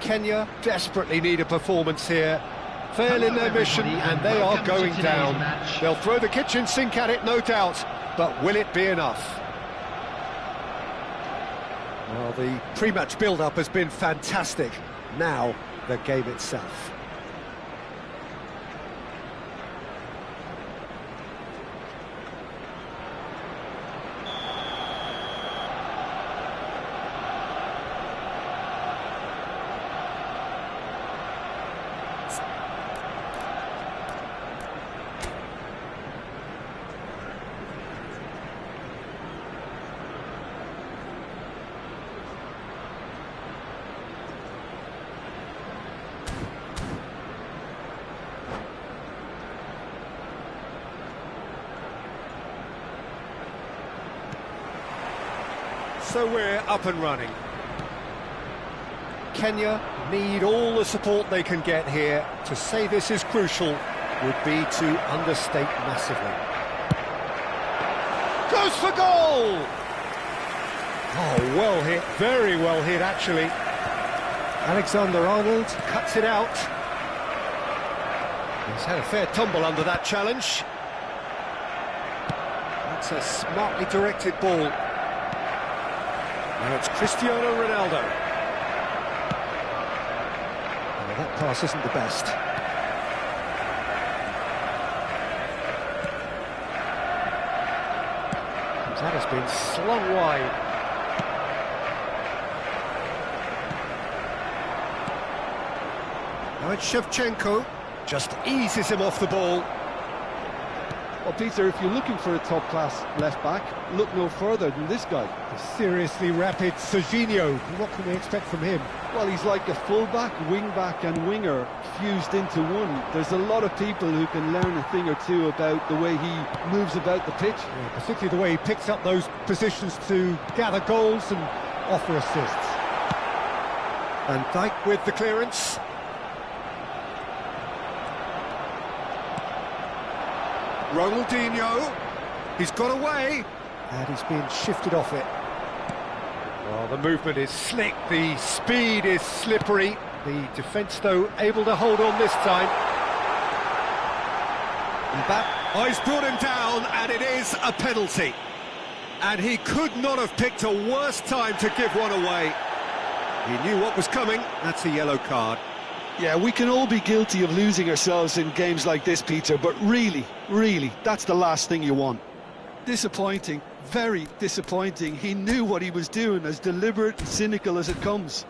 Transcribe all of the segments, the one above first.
Kenya desperately need a performance here. Fail in their mission and they are going down. They'll throw the kitchen sink at it, no doubt, but will it be enough? Well, the pre-match build-up has been fantastic. Now, the game itself. So we're up and running. Kenya need all the support they can get here. To say this is crucial would be to understate massively. Goes for goal! Oh, well hit, very well hit actually. Alexander-Arnold cuts it out. He's had a fair tumble under that challenge. That's a smartly directed ball. Now it's Cristiano Ronaldo. Well, that pass isn't the best. That has been slung wide. Now it's Shevchenko. Just eases him off the ball. Well, Peter, if you're looking for a top-class left-back, look no further than this guy. The seriously rapid Serginho. What can we expect from him? Well, he's like a full-back, wing-back and winger fused into one. There's a lot of people who can learn a thing or two about the way he moves about the pitch. Yeah, particularly the way he picks up those positions to gather goals and offer assists. Van Dijk with the clearance. Ronaldinho, he's got away, and he's been shifted off it. Well, the movement is slick, the speed is slippery, the defence, though, able to hold on this time. Oh, he's brought him down, and it is a penalty. And he could not have picked a worse time to give one away. He knew what was coming, that's a yellow card. Yeah, we can all be guilty of losing ourselves in games like this, Peter, but really, that's the last thing you want. Disappointing, very disappointing. He knew what he was doing, as deliberate and cynical as it comes.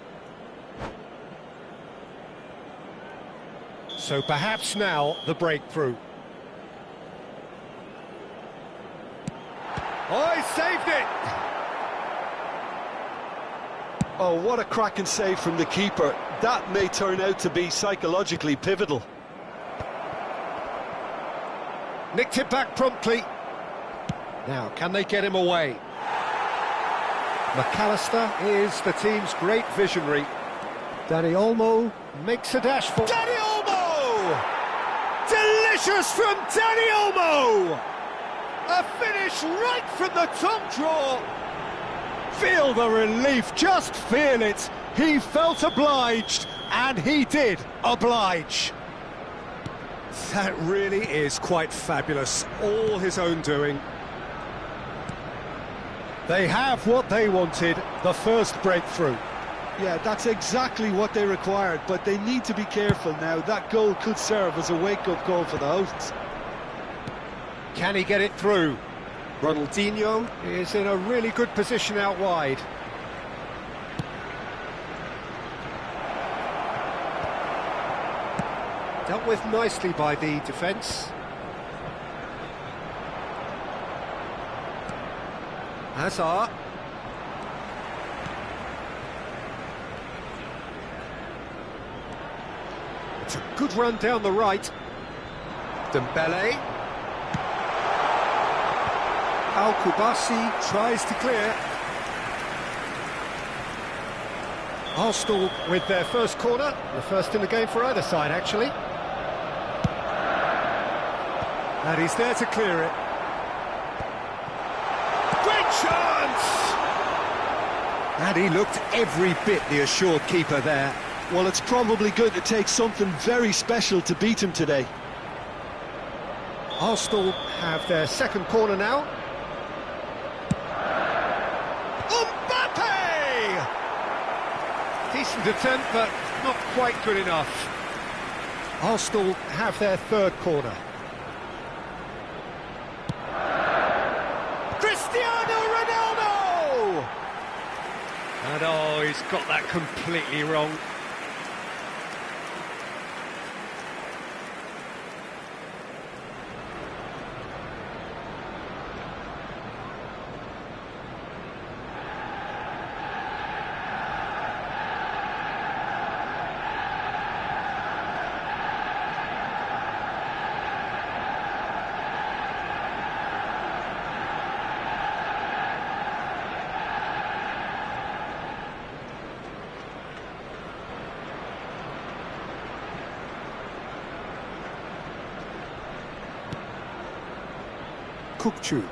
So perhaps now the breakthrough. Oh, he saved it! Oh, what a cracking save from the keeper. That may turn out to be psychologically pivotal. Nicked it back promptly. Now, can they get him away? McAllister is the team's great visionary. Dani Olmo makes a dash for... Dani Olmo! Delicious from Dani Olmo! A finish right from the top draw. Feel the relief, just feel it. He felt obliged, and he did oblige. That really is quite fabulous, all his own doing. They have what they wanted, the first breakthrough. Yeah, that's exactly what they required, but they need to be careful now. That goal could serve as a wake-up call for the hosts. Can he get it through? Ronaldinho is in a really good position out wide. Dealt with nicely by the defence. Hazard. It's a good run down the right. Dembele. Al-Kubasi tries to clear. Arsenal with their first corner, the first in the game for either side, actually. And he's there to clear it. Great chance! And he looked every bit the assured keeper there. Well, it's probably going to take something very special to beat him today. Arsenal have their second corner now. Mbappe! Decent attempt, but not quite good enough. Arsenal have their third corner. Cristiano Ronaldo! And oh, he's got that completely wrong. Kukçu.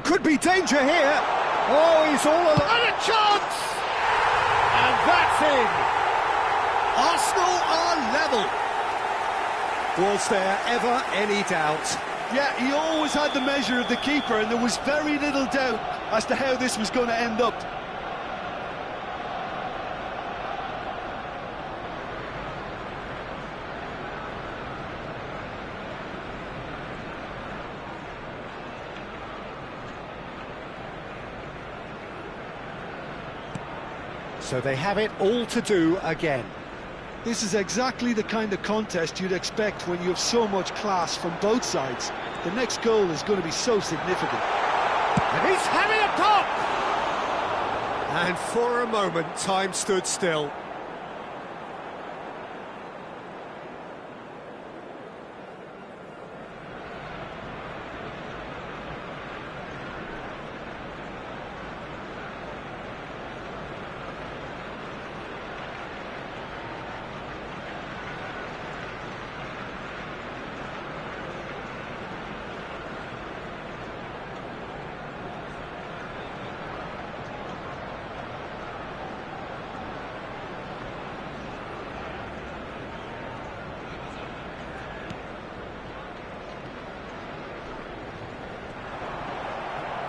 Could be danger here. Oh, he's all alone. And a chance! And that's in. Arsenal are level. Was there ever any doubt? Yeah, he always had the measure of the keeper, and there was very little doubt as to how this was going to end up. So they have it all to do again. This is exactly the kind of contest you'd expect when you have so much class from both sides. The next goal is going to be so significant. And he's having a pop! And for a moment, time stood still.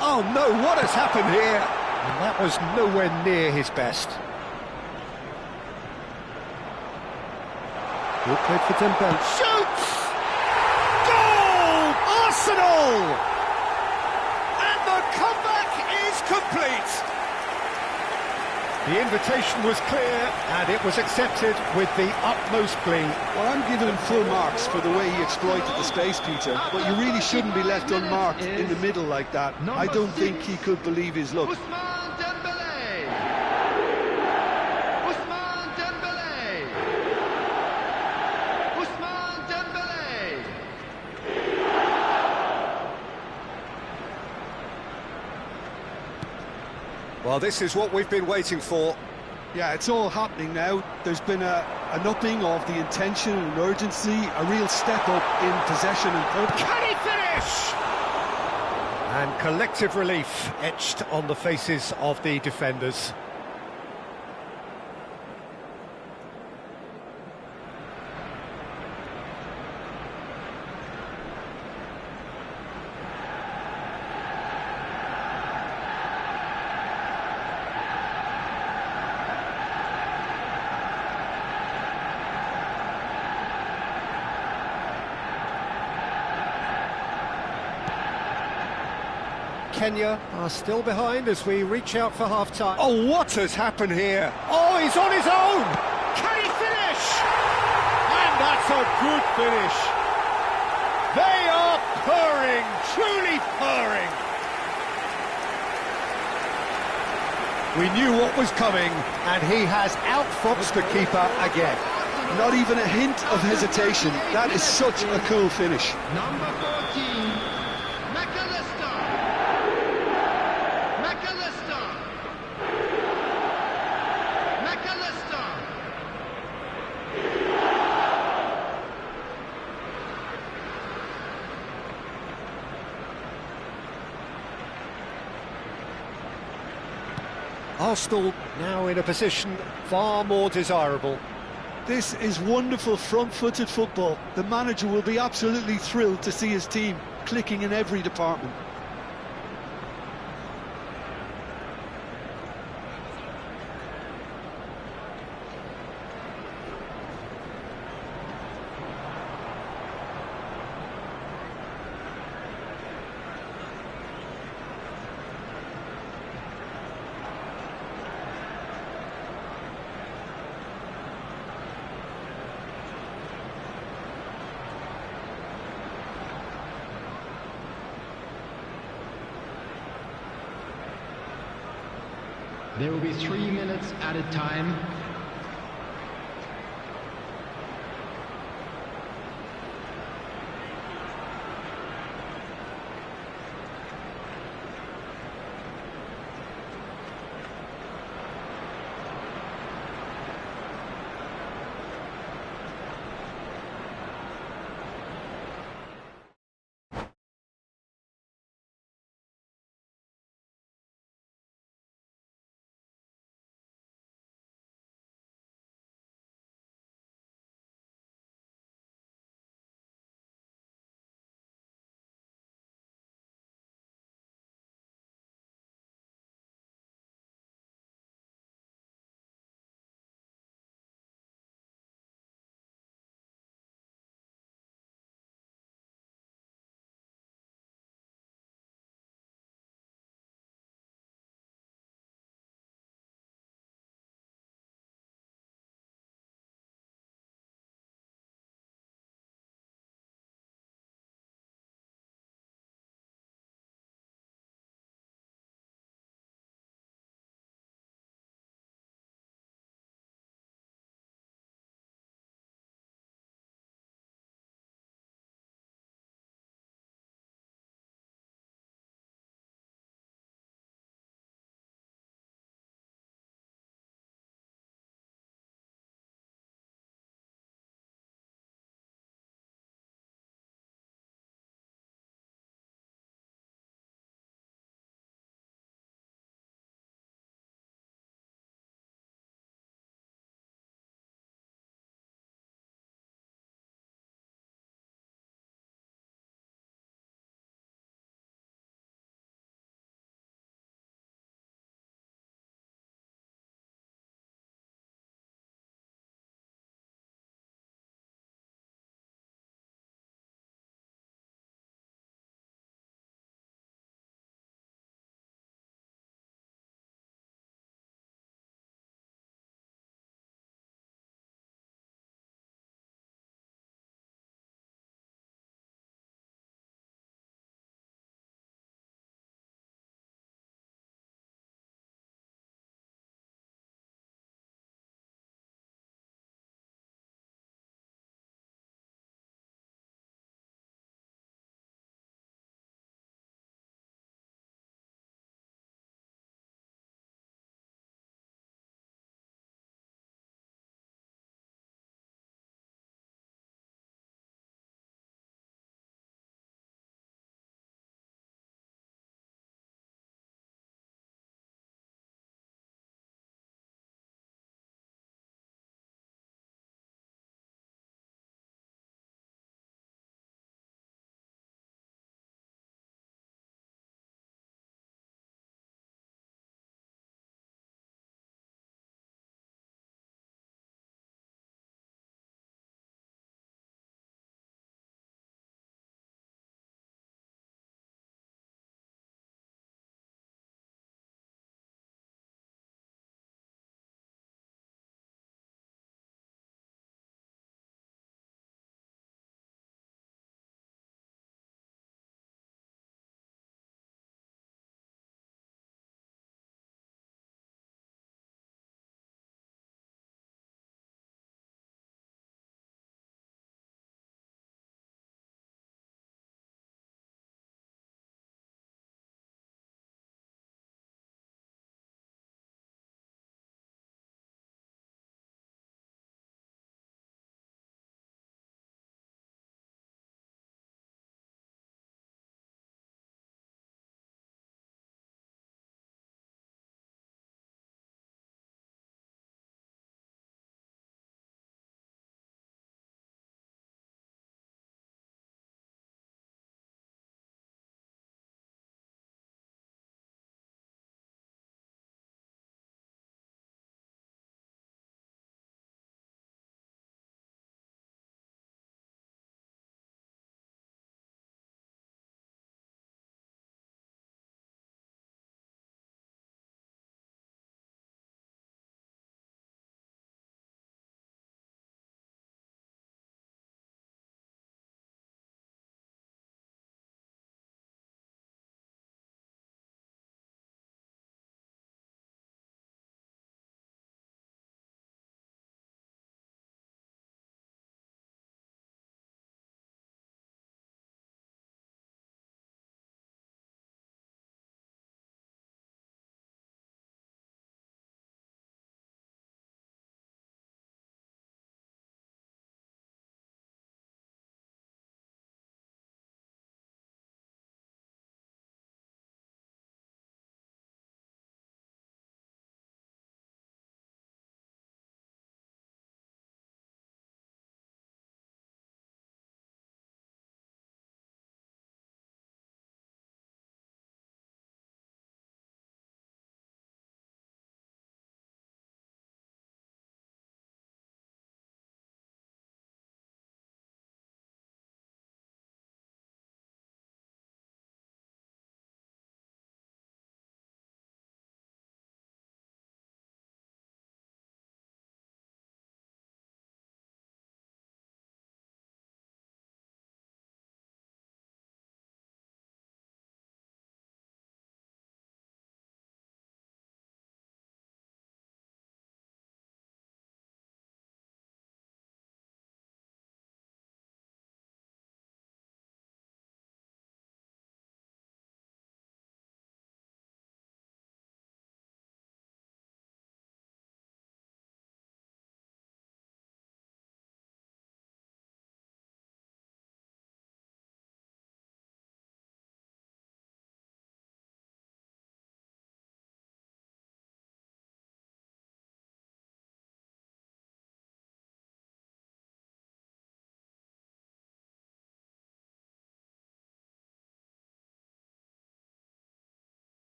Oh no, what has happened here? And that was nowhere near his best. Good play for Dembele. Shoots! Goal! Arsenal! And the comeback is complete. The invitation was clear and it was accepted with the utmost glee. Well, I'm giving him full marks for the way he exploited the space, Peter, but you really shouldn't be left unmarked in the middle like that. I don't think he could believe his luck. Ousmane Dembele! Ousmane Dembele! Ousmane Dembele! Well, this is what we've been waiting for. Yeah, it's all happening now. There's been an upping of the intention and urgency, a real step up in possession and purpose. Can he finish? And collective relief etched on the faces of the defenders. Kenya are still behind as we reach out for half-time. Oh, what has happened here? Oh, he's on his own! Can he finish? And that's a good finish. They are purring, truly purring. We knew what was coming, and he has outfoxed the keeper again. Not even a hint of hesitation. That is such a cool finish. Number 14, McAllister! McAllister! McAllister! Arsenal now in a position far more desirable. This is wonderful front-footed football. The manager will be absolutely thrilled to see his team clicking in every department. There will be 3 minutes added time.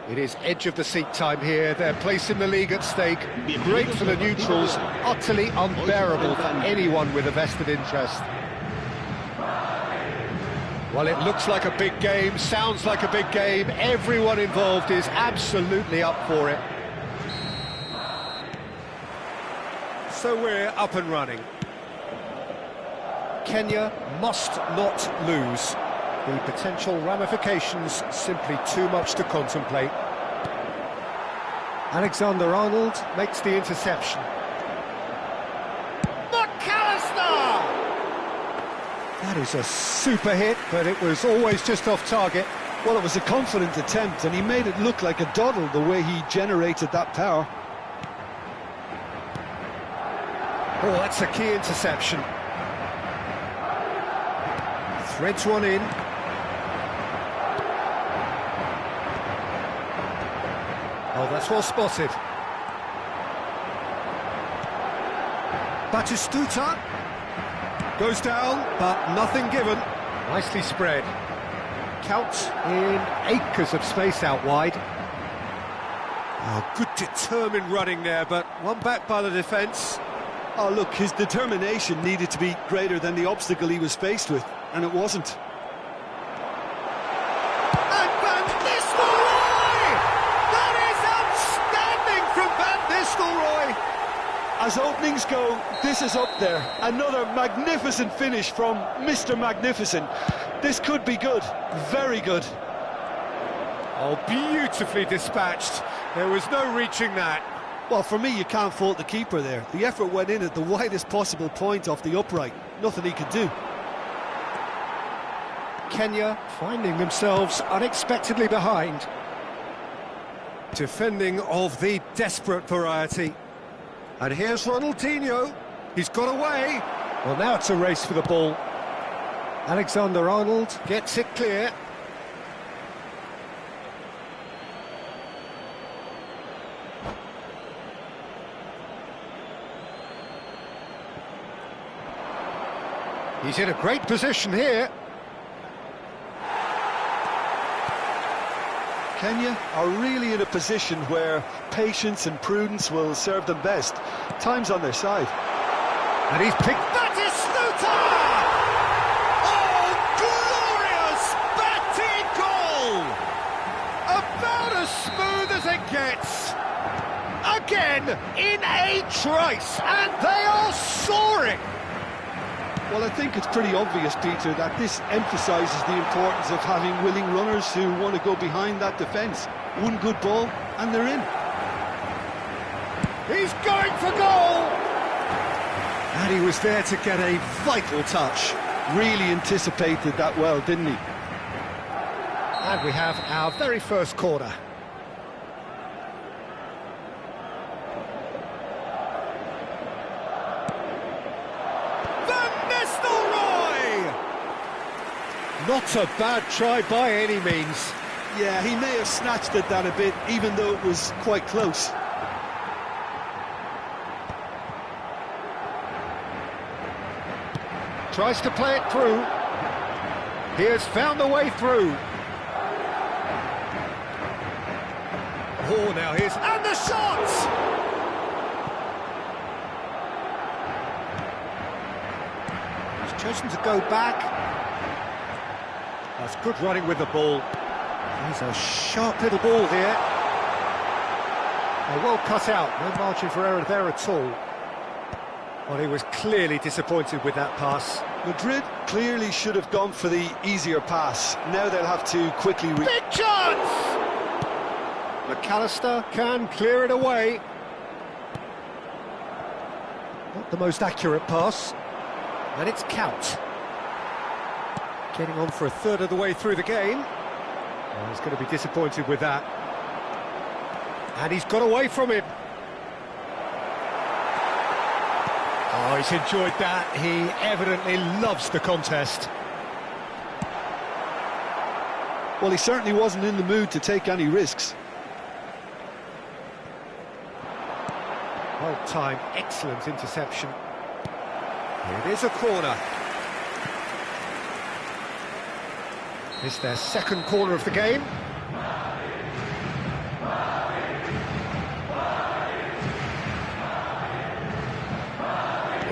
It is edge of the seat time here. Their place in the league at stake. Great for the neutrals, utterly unbearable for anyone with a vested interest. Well, it looks like a big game, sounds like a big game. Everyone involved is absolutely up for it. So we're up and running. Kenya must not lose. The potential ramifications simply too much to contemplate. Alexander-Arnold makes the interception. McAllister! That is a super hit, but it was always just off target. Well, it was a confident attempt, and he made it look like a doddle the way he generated that power. Oh, that's a key interception. Threads one in. Oh, that's well spotted. Batistuta goes down, but nothing given. Nicely spread. Counts in acres of space out wide. Oh, good determined running there, but one back by the defence. Oh, look, his determination needed to be greater than the obstacle he was faced with, and it wasn't. And Van Nistelrooy! That is outstanding from Van Nistelrooy! As openings go, this is up there. Another magnificent finish from Mr. Magnificent. This could be good, very good. Oh, beautifully dispatched. There was no reaching that. Well, for me, you can't fault the keeper there. The effort went in at the widest possible point off the upright. Nothing he could do. Kenya finding themselves unexpectedly behind. Defending of the desperate variety. And here's Ronaldinho. He's got away. Well, now it's a race for the ball. Alexander-Arnold gets it clear. He's in a great position here. Kenya are really in a position where patience and prudence will serve them best. Time's on their side. And he's picked Batistuta! Oh, glorious batting goal! About as smooth as it gets. Again, in a trice, and they are soaring. Well, I think it's pretty obvious, Peter, that this emphasises the importance of having willing runners who want to go behind that defence. One good ball, and they're in. He's going for goal! And he was there to get a vital touch. Really anticipated that well, didn't he? And we have our very first corner. Not a bad try by any means. Yeah, he may have snatched at that a bit, even though it was quite close. Tries to play it through. He has found the way through. Oh, now here's... And the shots! He's chosen to go back. That's good running with the ball. He's a sharp little ball here. Well cut out, no margin for error there at all. Well, he was clearly disappointed with that pass. Madrid clearly should have gone for the easier pass. Now they'll have to quickly... Big chance! McAllister can clear it away. Not the most accurate pass. And it's Count. Getting on for a third of the way through the game. Well, he's going to be disappointed with that. And he's got away from him. Oh, he's enjoyed that. He evidently loves the contest. Well, he certainly wasn't in the mood to take any risks. Well timed, excellent interception. Here it is, a corner. It's their second corner of the game.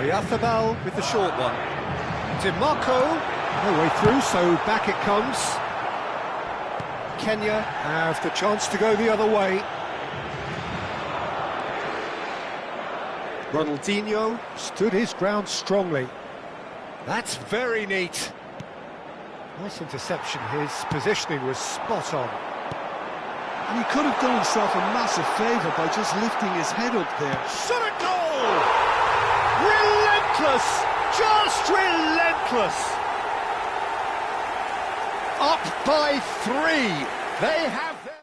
Oyarzabal with the short one. Dimarco, no way through, so back it comes. Kenya have the chance to go the other way. Ronaldinho stood his ground strongly. That's very neat. Nice interception, his positioning was spot on. And he could have done himself a massive favour by just lifting his head up there. Shot a goal! Relentless! Just relentless! Up by 3. They have their...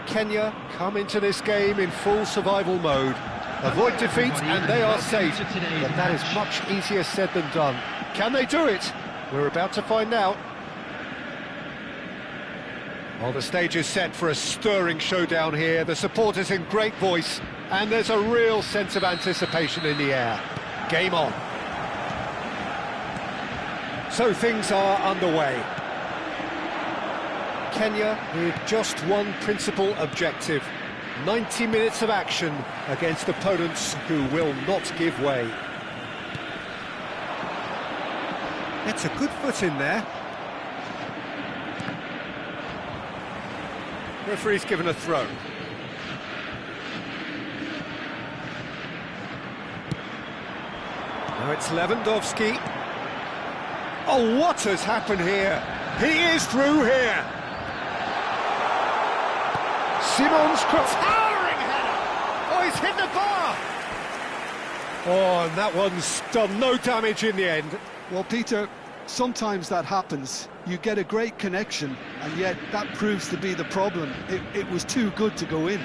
Kenya come into this game in full survival mode. Avoid defeat and they are safe, but that is much easier said than done. Can they do it? We're about to find out. Well, the stage is set for a stirring showdown here. The supporters in great voice, and there's a real sense of anticipation in the air. Game on. So things are underway. Kenya with just one principal objective: 90 minutes of action against opponents who will not give way. It's a good foot in there. Referee's given a throw. Now it's Lewandowski. Oh, what has happened here? He is through here. Simon's cross, towering header! Oh, he's hit the bar! Oh, and that one's done no damage in the end. Well, Peter, sometimes that happens. You get a great connection, and yet that proves to be the problem. It was too good to go in.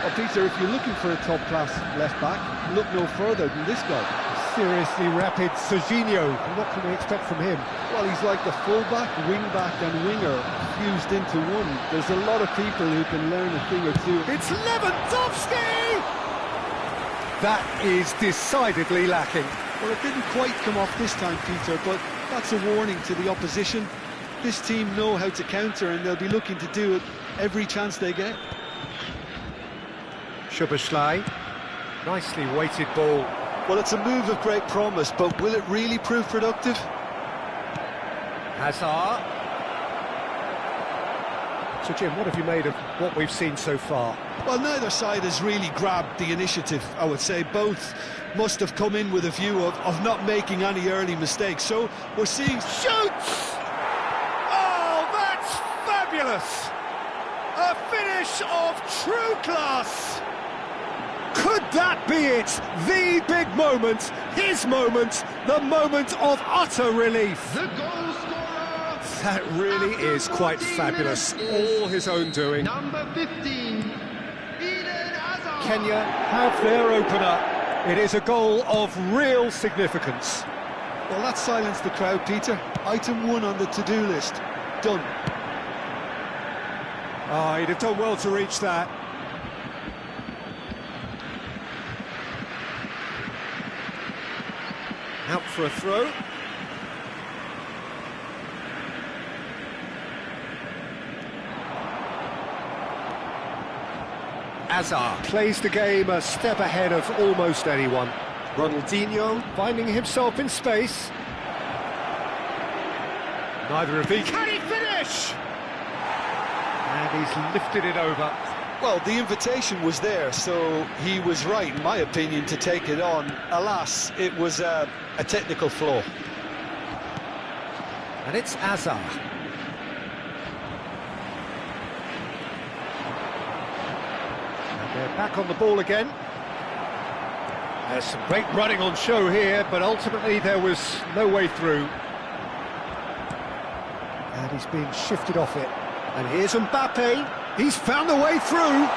Well, Peter, if you're looking for a top-class left-back, look no further than this guy. Seriously rapid Serginho. What can we expect from him? Well, he's like the full-back, wing-back and winger fused into one. There's a lot of people who can learn a thing or two. It's Lewandowski! That is decidedly lacking. Well, it didn't quite come off this time, Peter, but that's a warning to the opposition. This team know how to counter, and they'll be looking to do it every chance they get. Szoboszlai. Nicely weighted ball. Well, it's a move of great promise, but will it really prove productive? Hazard. So, Jim, what have you made of what we've seen so far? Well, neither side has really grabbed the initiative, I would say. Both must have come in with a view of not making any early mistakes. So, we're seeing... Shoots! Oh, that's fabulous! A finish of true class! Could that be it? The big moment, his moment, the moment of utter relief. The goal scorer. That really is quite fabulous. All his own doing. Number 15, Eden Hazard. Kenya have their opener. It is a goal of real significance. Well, that silenced the crowd, Peter. Item 1 on the to-do list. Done. Ah, he'd have done well to reach that. Out for a throw. Hazard plays the game a step ahead of almost anyone. Ronaldinho finding himself in space. Neither of these. Can he finish? And he's lifted it over. Well, the invitation was there, so he was right, in my opinion, to take it on. Alas, it was a technical flaw. And it's Hazard. And they're back on the ball again. There's some great running on show here, but ultimately there was no way through. And he's being shifted off it. And here's Mbappe. He's found a way through.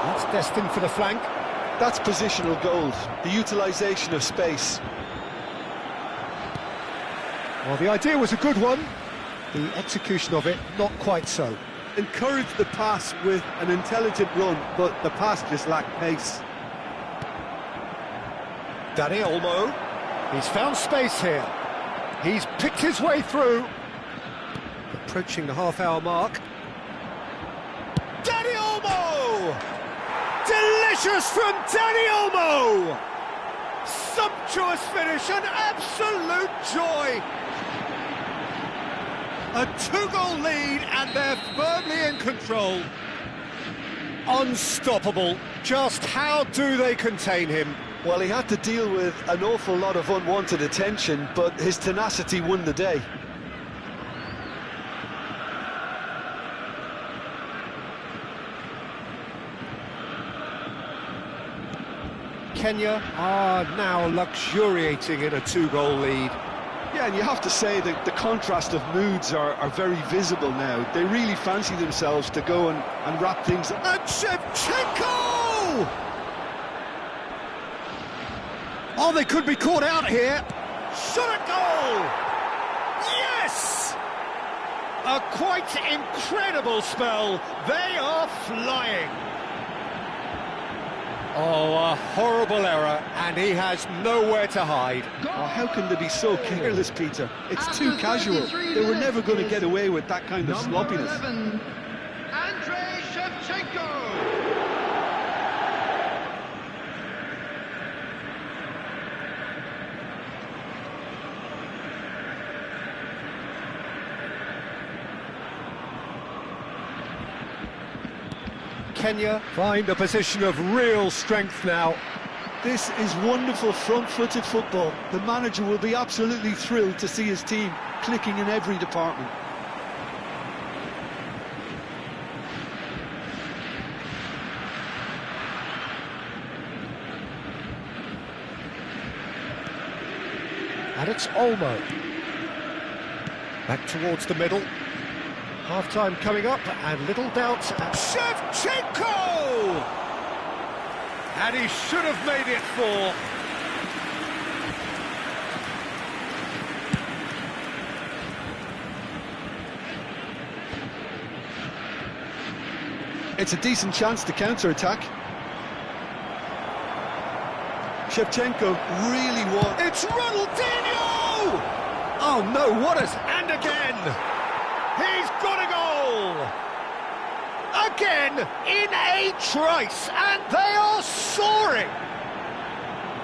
That's destined for the flank. That's positional gold, the utilisation of space. Well, the idea was a good one. The execution of it, not quite so. Encouraged the pass with an intelligent run, but the pass just lacked pace. Dani Olmo, he's found space here. He's picked his way through. Approaching the half-hour mark. Dani Olmo! Delicious from Dani Olmo! Sumptuous finish, an absolute joy! A 2-goal lead and they're firmly in control. Unstoppable. Just how do they contain him? Well, he had to deal with an awful lot of unwanted attention, but his tenacity won the day. Kenya are now luxuriating in a 2-goal lead. Yeah, and you have to say that the contrast of moods are very visible now. They really fancy themselves to go and wrap things up. And Shevchenko! Oh, they could be caught out here. Shot at goal! Yes! A quite incredible spell. They are flying. Oh, a horrible error, and he has nowhere to hide. Oh, how can they be so careless, Peter? It's too casual. They were never going to get away with that kind of sloppiness. 11, Andrei Shevchenko. Kenya find a position of real strength now. This is wonderful front-footed football. The manager will be absolutely thrilled to see his team clicking in every department. And it's Olmo. Back towards the middle. Half-time coming up, and little doubt. Shevchenko! And he should have made it 4. It's a decent chance to counter-attack. Shevchenko really wants... It's Ronaldinho! Oh no, what a... And again! He's got a goal! Again, in a trice, and they are soaring!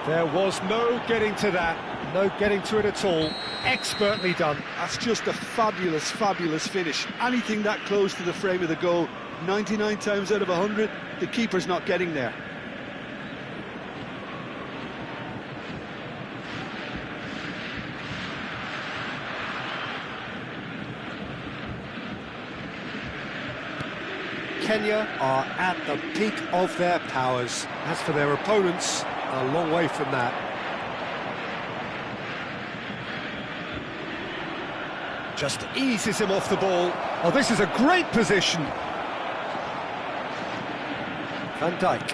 There was no getting to that, no getting to it at all. Expertly done. That's just a fabulous, fabulous finish. Anything that close to the frame of the goal, 99 times out of 100, the keeper's not getting there. Kenya are at the peak of their powers. As for their opponents, a long way from that. Just eases him off the ball. Oh, this is a great position. Van Dijk.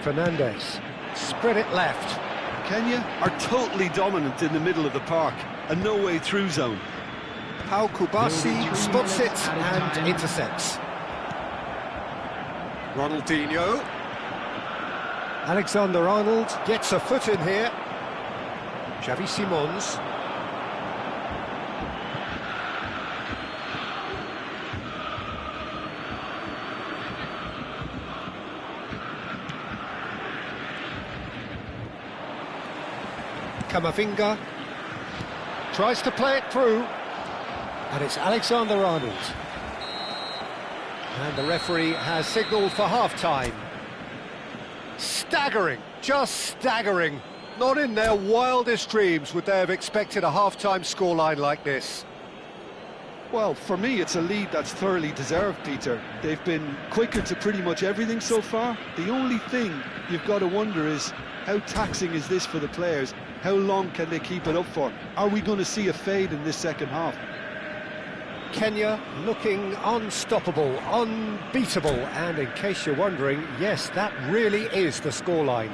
Fernandes. Spread it left. Kenya are totally dominant in the middle of the park, a no-way through zone. Pau Kubasi spots it and intercepts. Ronaldinho. Alexander-Arnold gets a foot in here. Xavi Simons. Camavinga tries to play it through, and it's Alexander-Arnold. And the referee has signalled for half-time. Staggering, just staggering. Not in their wildest dreams would they have expected a half-time scoreline like this. Well, for me, it's a lead that's thoroughly deserved, Peter. They've been quicker to pretty much everything so far. The only thing you've got to wonder is, how taxing is this for the players? How long can they keep it up for? Are we going to see a fade in this second half? Kenya looking unstoppable, unbeatable, and in case you're wondering, yes, that really is the scoreline.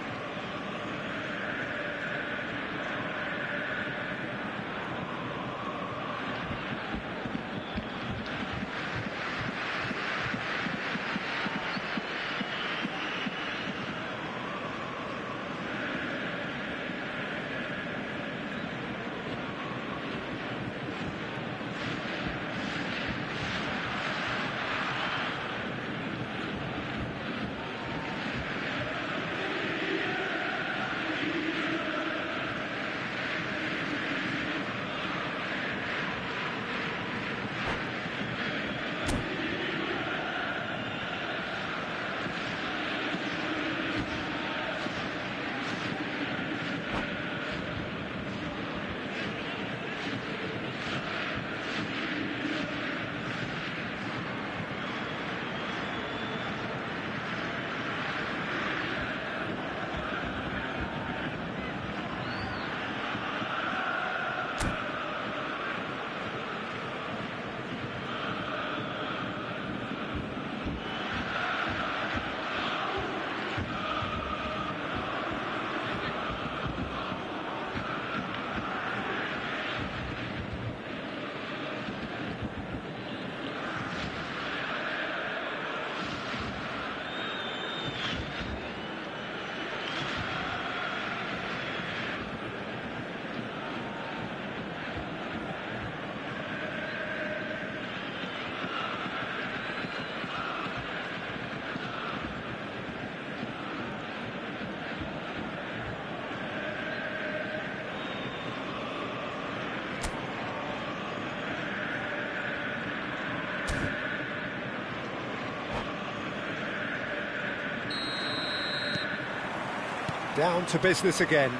Down to business again.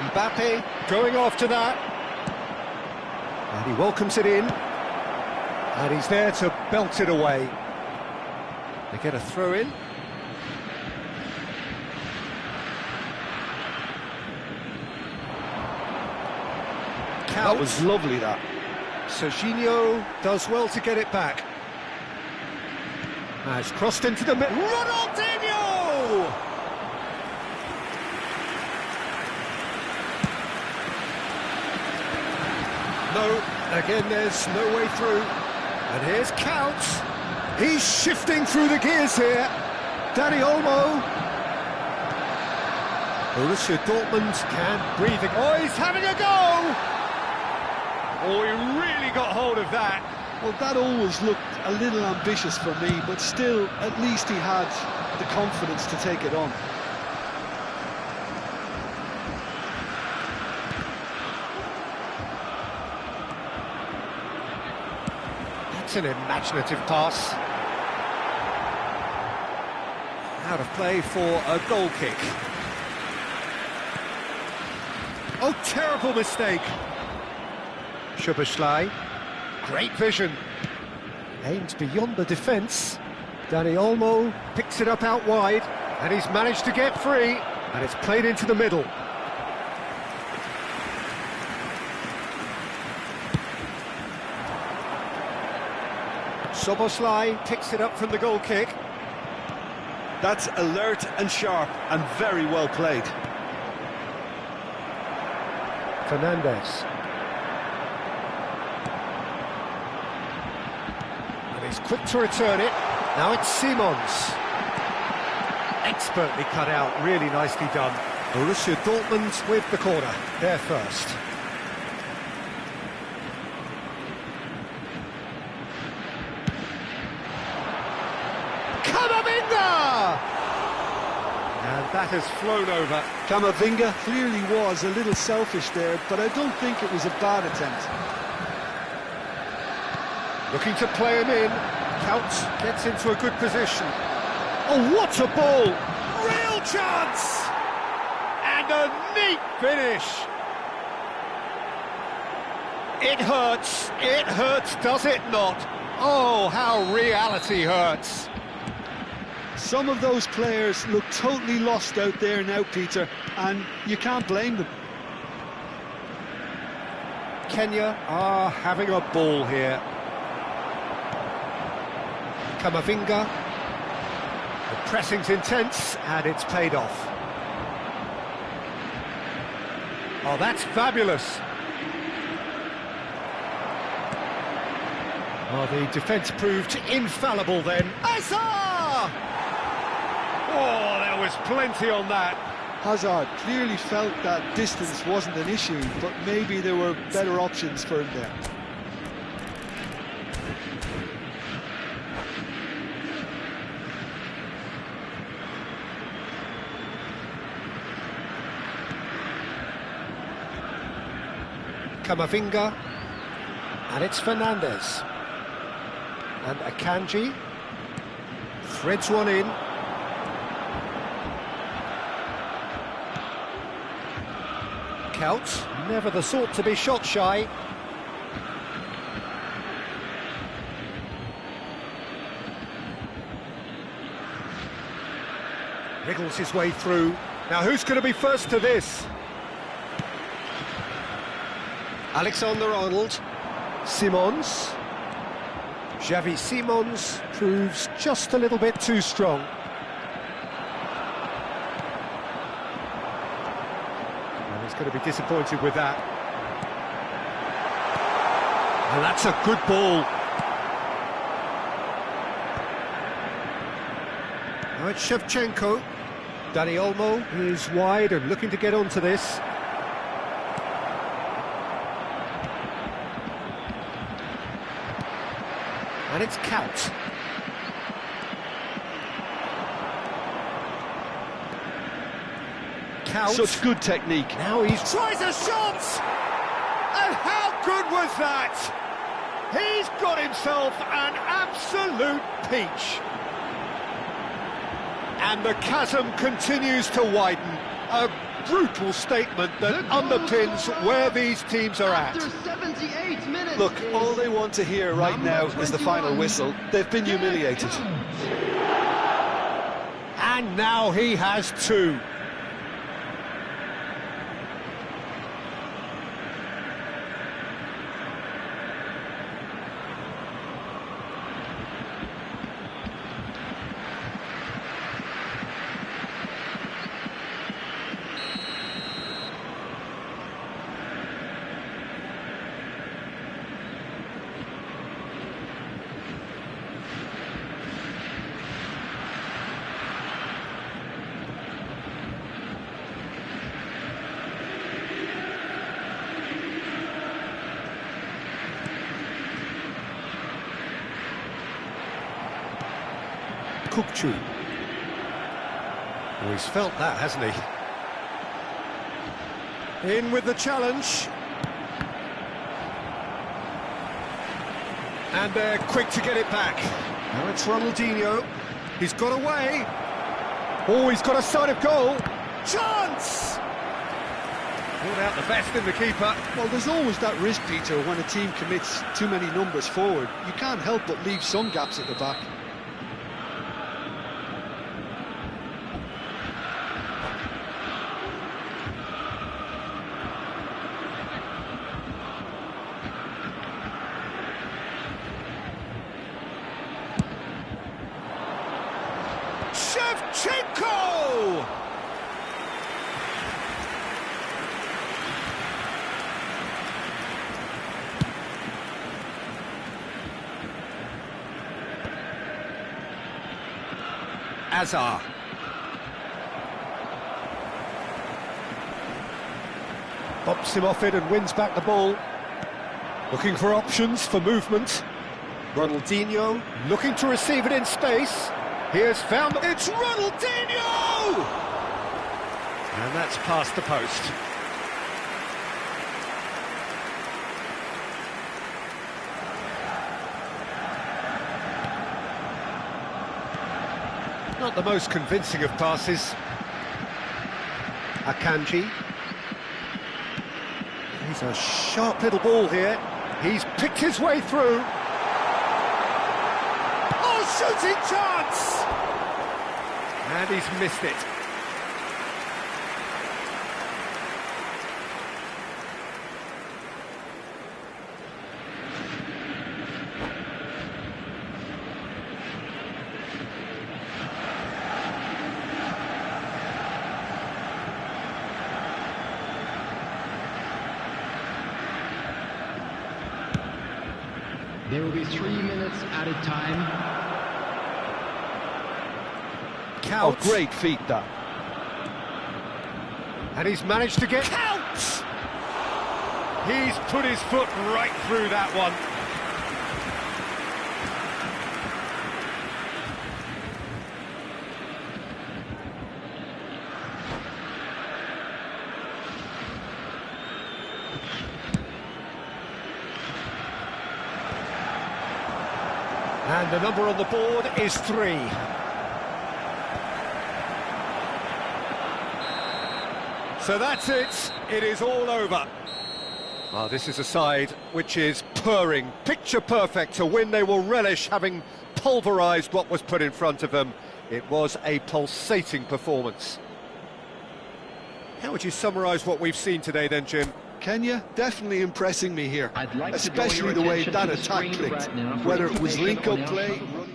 Mbappe going after that. And he welcomes it in. And he's there to belt it away. They get a throw in. That was lovely, that. Serginho does well to get it back. Has crossed into the middle. Ronaldinho! No, again there's no way through. And here's Counts. He's shifting through the gears here. Dani Olmo. Borussia Dortmund can't breathe. Oh, he's having a go! Oh, he really got hold of that. Well, that always looked a little ambitious for me, but still, at least he had the confidence to take it on. That's an imaginative pass. Out of play for a goal kick. Oh, terrible mistake. Szoboszlai, great vision. Aimed beyond the defence. Dani Olmo picks it up out wide, and he's managed to get free, and it's played into the middle. Szoboszlai picks it up from the goal kick. That's alert and sharp and very well played. Fernandes. And he's quick to return it. Now it's Simons. Expertly cut out, really nicely done. Borussia Dortmund with the corner, they're first. Camavinga! And that has flown over. Camavinga clearly was a little selfish there, but I don't think it was a bad attempt. Looking to play him in. Counts gets into a good position. Oh, what a ball! Real chance! And a neat finish! It hurts, does it not? Oh, how reality hurts. Some of those players look totally lost out there now, Peter, and you can't blame them. Kenya are having a ball here. Camavinga. The pressing's intense, and it's paid off. Oh, that's fabulous. Oh, the defence proved infallible then. Hazard! Oh, there was plenty on that. Hazard clearly felt that distance wasn't an issue, but maybe there were better options for him there. Camavinga, and it's Fernandes. And Akanji threads one in. Counts, never the sort to be shot shy. Wriggles his way through. Now who's going to be first to this? Alexander-Arnold, Simons. Xavi Simons proves just a little bit too strong. And he's going to be disappointed with that. And that's a good ball. Now it's Shevchenko. Dani Olmo is wide and looking to get onto this. And it's Count. Count. Such good technique. Now he tries a shot! And how good was that? He's got himself an absolute peach. And the chasm continues to widen. A brutal statement that underpins where these teams are at. After 78 minutes. Look, all they want to hear right now is the final whistle. They've been humiliated. And now he has two. Kukçu. Oh, he's felt that, hasn't he? In with the challenge. And they're quick to get it back. Now it's Ronaldinho. He's got away. Oh, he's got a sight of goal. Chance! Pulled out the best in the keeper. Well, there's always that risk, Peter, when a team commits too many numbers forward. You can't help but leave some gaps at the back. Shevchenko! Azar. Bumps him off it and wins back the ball. Looking for options for movement. Ronaldinho looking to receive it in space. He has found... It's Ronaldinho! And that's past the post. Not the most convincing of passes. Akanji. He's a sharp little ball here. He's picked his way through. Oh, shooting chance! And he's missed it. There will be 3 minutes added time. Oh, great feat, that. And he's managed to get... Counts! He's put his foot right through that one. And the number on the board is 3. So that's it. It is all over. Oh, this is a side which is purring, picture perfect to win. They will relish having pulverised what was put in front of them. It was a pulsating performance. How would you summarise what we've seen today then, Jim? Kenya definitely impressing me here, I'd like to draw especially your the way attention that to the attack screen clicked, right now for whether it was information link-up on the play, outcome.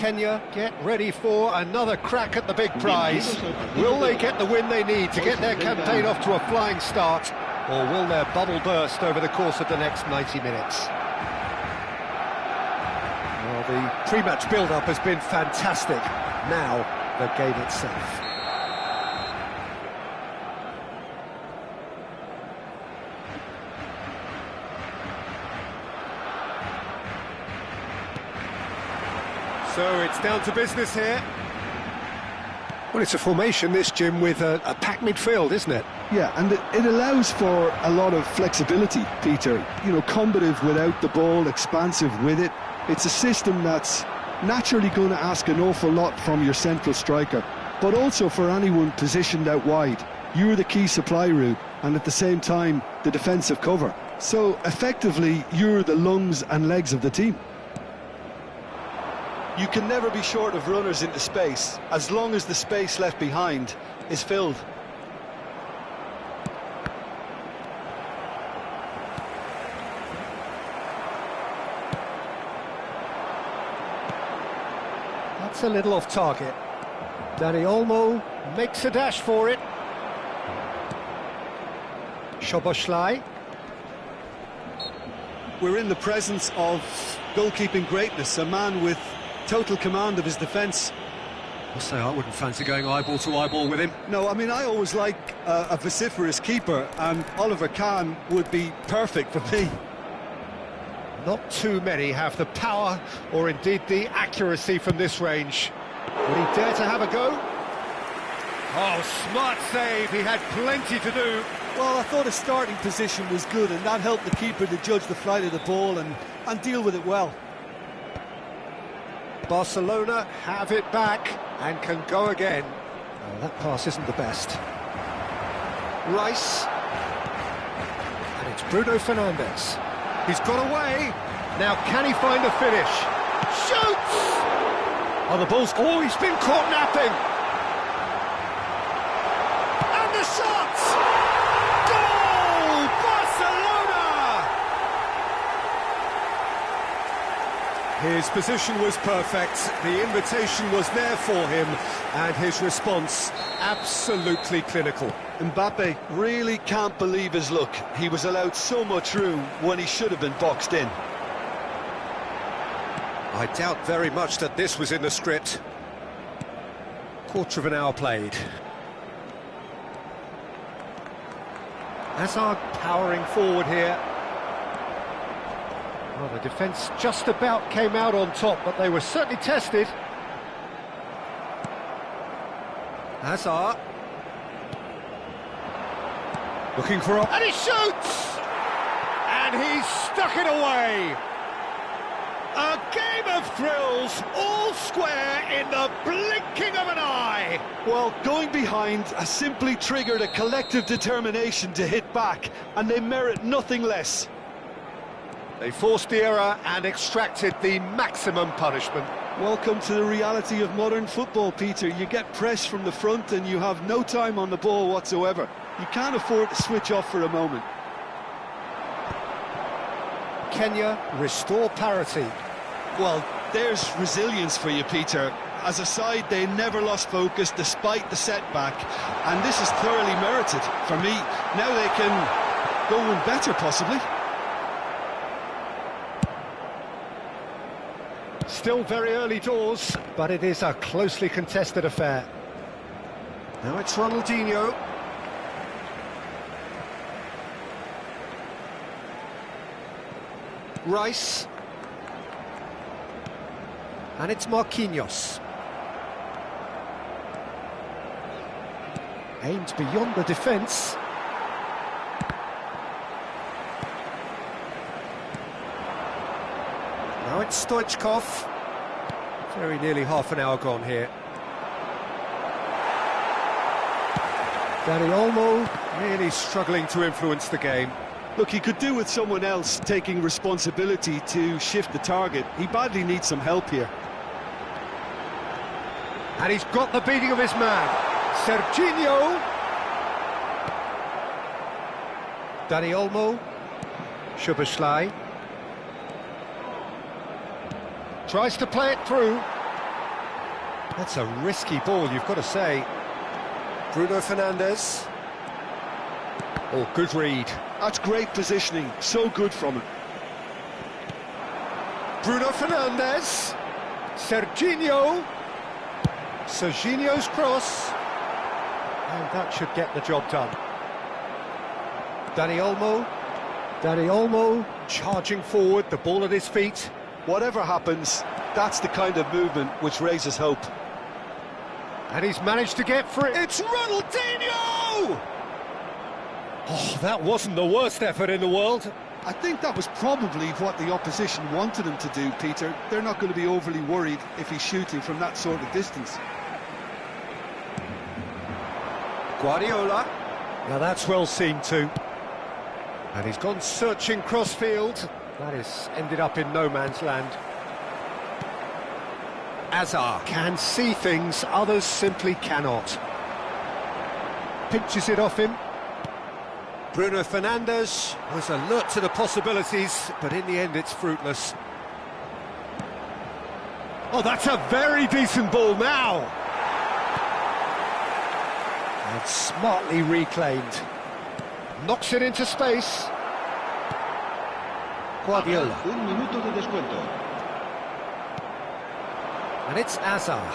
Kenya get ready for another crack at the big prize. Will they get the win they need to get their campaign off to a flying start, or will their bubble burst over the course of the next 90 minutes? Well, the pre-match build-up has been fantastic. Now, the game itself. So it's down to business here. Well, it's a formation, this, Jim, with a packed midfield, isn't it? Yeah, and it allows for a lot of flexibility, Peter. You know, combative without the ball, expansive with it. It's a system that's naturally going to ask an awful lot from your central striker, but also for anyone positioned out wide. You're the key supply route, and at the same time, the defensive cover. So, effectively, you're the lungs and legs of the team. You can never be short of runners into space, as long as the space left behind is filled. That's a little off target. Dani Olmo makes a dash for it. Szoboszlai. We're in the presence of goalkeeping greatness, a man with total command of his defence. I'll say I wouldn't fancy going eyeball to eyeball with him. No, I mean, I always like a vociferous keeper, and Oliver Kahn would be perfect for me. Not too many have the power or indeed the accuracy from this range. Would he dare to have a go? Oh, smart save, he had plenty to do. Well, I thought his starting position was good, and that helped the keeper to judge the flight of the ball and deal with it well. Barcelona have it back and can go again. Oh, that pass isn't the best. Rice. And it's Bruno Fernandes. He's got away. Now can he find a finish? Shoots! Oh, the ball's... Oh, he's been caught napping. And the shot! Goal! Barcelona! His position was perfect. The invitation was there for him, and his response absolutely clinical. Mbappe really can't believe his luck. He was allowed so much room when he should have been boxed in. I doubt very much that this was in the script. Quarter of an hour played. Hazard powering forward here. Well, the defence just about came out on top, but they were certainly tested. Hazard. Looking for... And he shoots! And he's stuck it away! A game of thrills, all square in the blinking of an eye! Well, going behind has simply triggered a collective determination to hit back, and they merit nothing less. They forced the error and extracted the maximum punishment. Welcome to the reality of modern football, Peter. You get pressed from the front and you have no time on the ball whatsoever. You can't afford to switch off for a moment. Kenya restore parity. Well, there's resilience for you, Peter. As a side, they never lost focus despite the setback, and this is thoroughly merited for me. Now they can go one better, possibly. Still very early doors, but it is a closely contested affair. Now it's Ronaldinho. Rice. And it's Marquinhos. Aimed beyond the defence. Now it's Stoichkov. Very nearly half an hour gone here. Dani Olmo really struggling to influence the game. Look, he could do with someone else taking responsibility to shift the target. He badly needs some help here. And he's got the beating of his man. Serginho. Dani Olmo. Szoboszlai. Tries to play it through. That's a risky ball, you've got to say. Bruno Fernandes. Oh, good read. That's great positioning, so good from him. Bruno Fernandes. Serginho. Serginho's cross. And that should get the job done. Dani Olmo. Dani Olmo charging forward, the ball at his feet. Whatever happens, that's the kind of movement which raises hope. And he's managed to get free. It's Ronaldinho! Oh, that wasn't the worst effort in the world. I think that was probably what the opposition wanted him to do, Peter. They're not going to be overly worried if he's shooting from that sort of distance. Guardiola. Now that's well seen too. And he's gone searching crossfield. That has ended up in no man's land. Hazard can see things others simply cannot. Pinches it off him. Bruno Fernandes was alert to the possibilities, but in the end it's fruitless. Oh, that's a very decent ball now. And smartly reclaimed. Knocks it into space. Guardiola. Un minuto de descuento. And it's Hazard.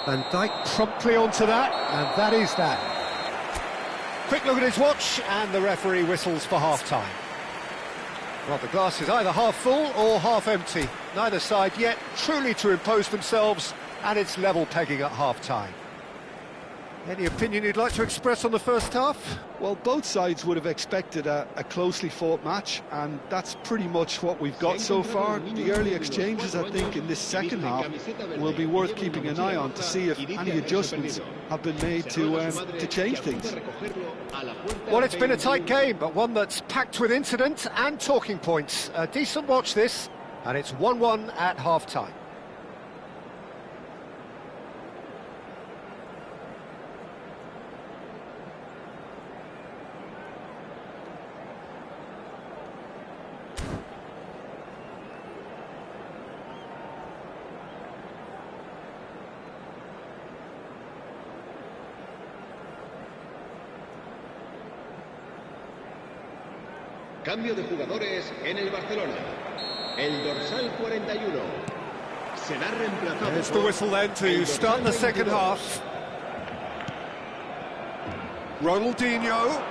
Van Dijk promptly onto that, and that is that. Quick look at his watch, and the referee whistles for half-time. Well, the glass is either half full or half empty. Neither side yet truly to impose themselves, and it's level pegging at half-time. Any opinion you'd like to express on the first half? Well, both sides would have expected a closely fought match, and that's pretty much what we've got so far. The early exchanges, I think, in this second half will be worth keeping an eye on to see if any adjustments have been made to change things. Well, it's been a tight game, but one that's packed with incident and talking points. A decent watch this, and it's 1-1 at half-time. Cambio de jugadores en el Barcelona. El dorsal 41 será reemplazado. There's the whistle then to start the second half. Ronaldinho.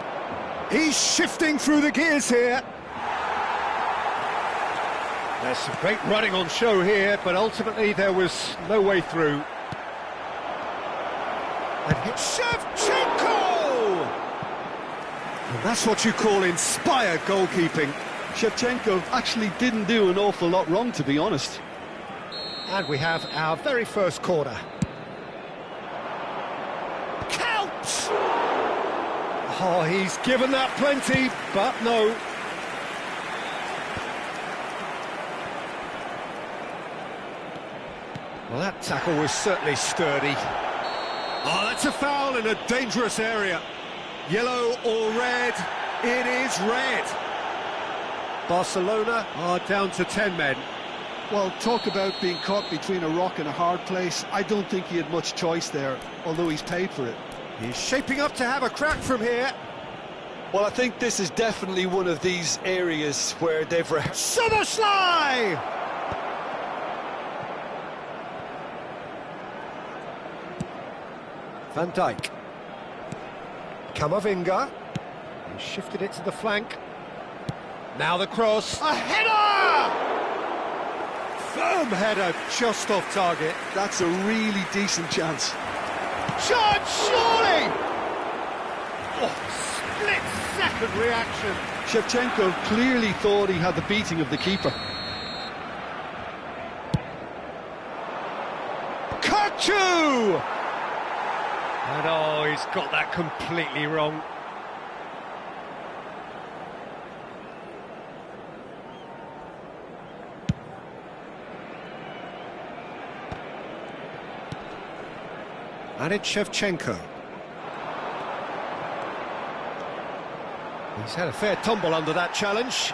He's shifting through the gears here. There's some great running on show here, but ultimately there was no way through. And it's Shevchenko! And that's what you call inspired goalkeeping. Shevchenko actually didn't do an awful lot wrong, to be honest. And we have our very first corner. Count! Oh, he's given that plenty, but no. Well, that tackle was certainly sturdy. Oh, that's a foul in a dangerous area. Yellow or red? It is red. Barcelona are down to 10 men. Well, talk about being caught between a rock and a hard place. I don't think he had much choice there, although he's paid for it. He's shaping up to have a crack from here. Well, I think this is definitely one of these areas where they've... Szoboszlai! Van Dijk. Camavinga. He shifted it to the flank. Now the cross. A header! Firm header, just off target. That's a really decent chance. Shot, surely! Oh, split-second reaction. Shevchenko clearly thought he had the beating of the keeper. Kachu! And oh, he's got that completely wrong. And it's Shevchenko. He's had a fair tumble under that challenge.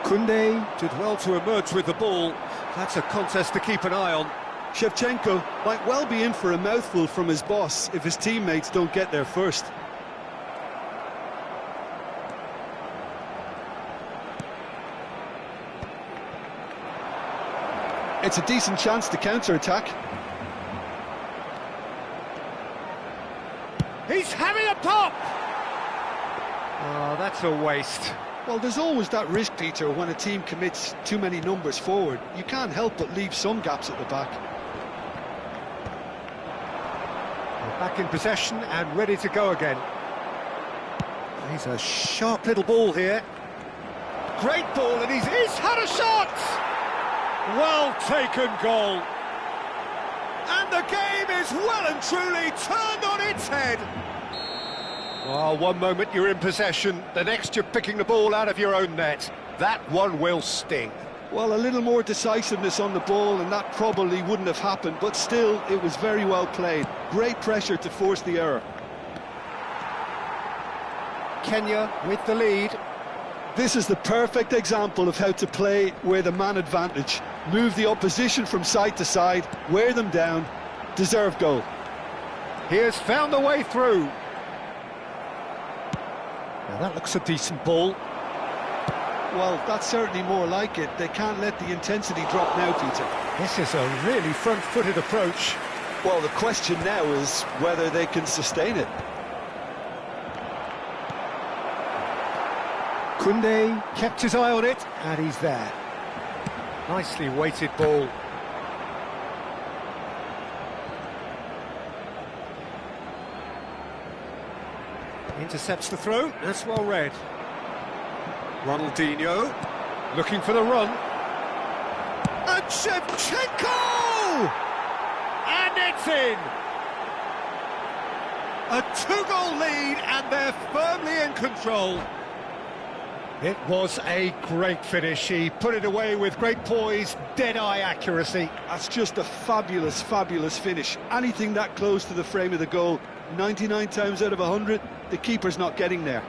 Koundé did well to emerge with the ball. That's a contest to keep an eye on. Shevchenko might well be in for a mouthful from his boss if his teammates don't get there first. It's a decent chance to counter-attack. He's having a pop! Oh, that's a waste. Well, there's always that risk, Peter, when a team commits too many numbers forward. You can't help but leave some gaps at the back. They're back in possession and ready to go again. He's a sharp little ball here. Great ball, and he's had a shot! Well taken goal. And the game is well and truly turned on its head. Well, one moment you're in possession, the next you're picking the ball out of your own net. That one will sting. Well, a little more decisiveness on the ball and that probably wouldn't have happened, but still, it was very well played. Great pressure to force the error. Kenya with the lead. This is the perfect example of how to play with a man advantage. Move the opposition from side to side, wear them down, deserve goal. He has found a way through. Now that looks a decent ball. Well, that's certainly more like it. They can't let the intensity drop now, Peter. This is a really front-footed approach. Well, the question now is whether they can sustain it. Koundé kept his eye on it, and he's there. Nicely weighted ball. Intercepts the throw, that's well read. Ronaldinho, looking for the run. And Shevchenko! And it's in! A two-goal lead, and they're firmly in control. It was a great finish. He put it away with great poise, dead-eye accuracy. That's just a fabulous, fabulous finish. Anything that close to the frame of the goal, 99 times out of 100, the keeper's not getting there.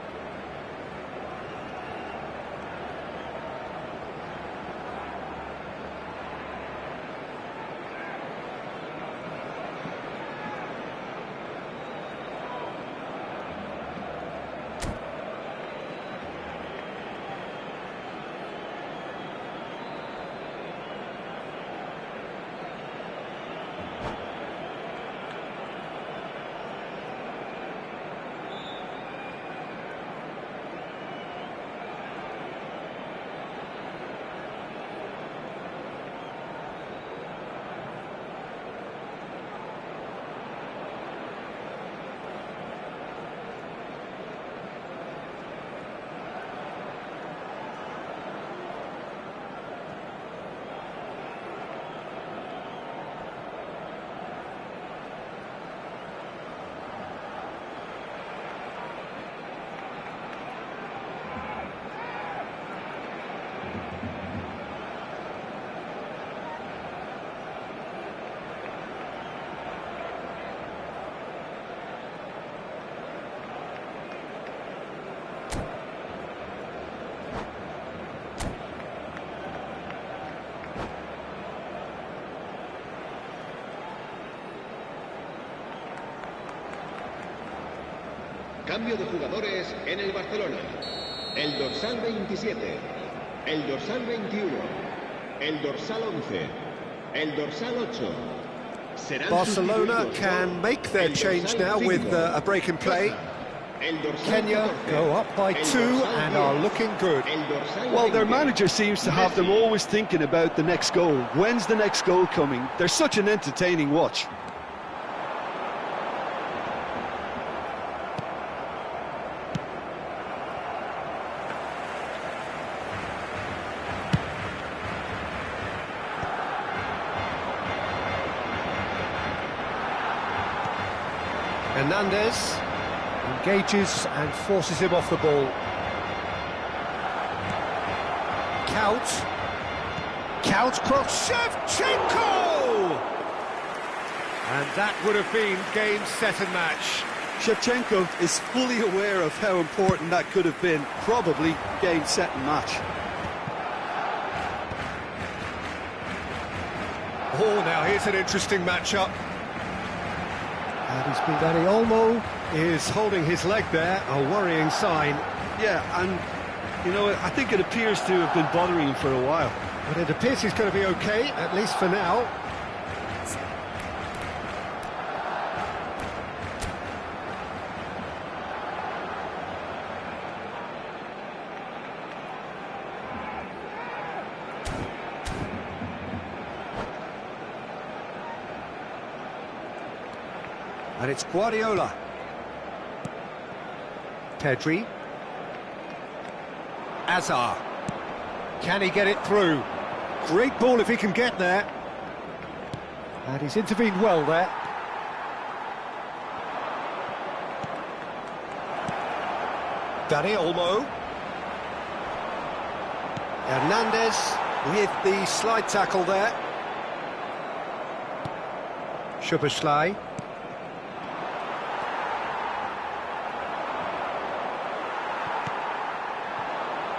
Cambio de jugadores en el Barcelona. El dorsal 27, el dorsal 21, el dorsal 11, el dorsal 8. Barcelona can make their change now with a break in play. Kenya go up by 2 and are looking good. Well, their manager seems to have them always thinking about the next goal. When's the next goal coming? They're such an entertaining watch. Hernandez engages and forces him off the ball. Kaut cross, Shevchenko! And that would have been game, set and match. Shevchenko is fully aware of how important that could have been. Probably game, set and match. Oh, now here's an interesting matchup. And he's been Dani Olmo is holding his leg there, a worrying sign. Yeah, and, you know, I think it appears to have been bothering him for a while. But it appears he's going to be okay, at least for now. And it's Guardiola. Pedri. Azar. Can he get it through? Great ball if he can get there. And he's intervened well there. Dani Olmo. Hernandez with the slide tackle there. Szoboszlai.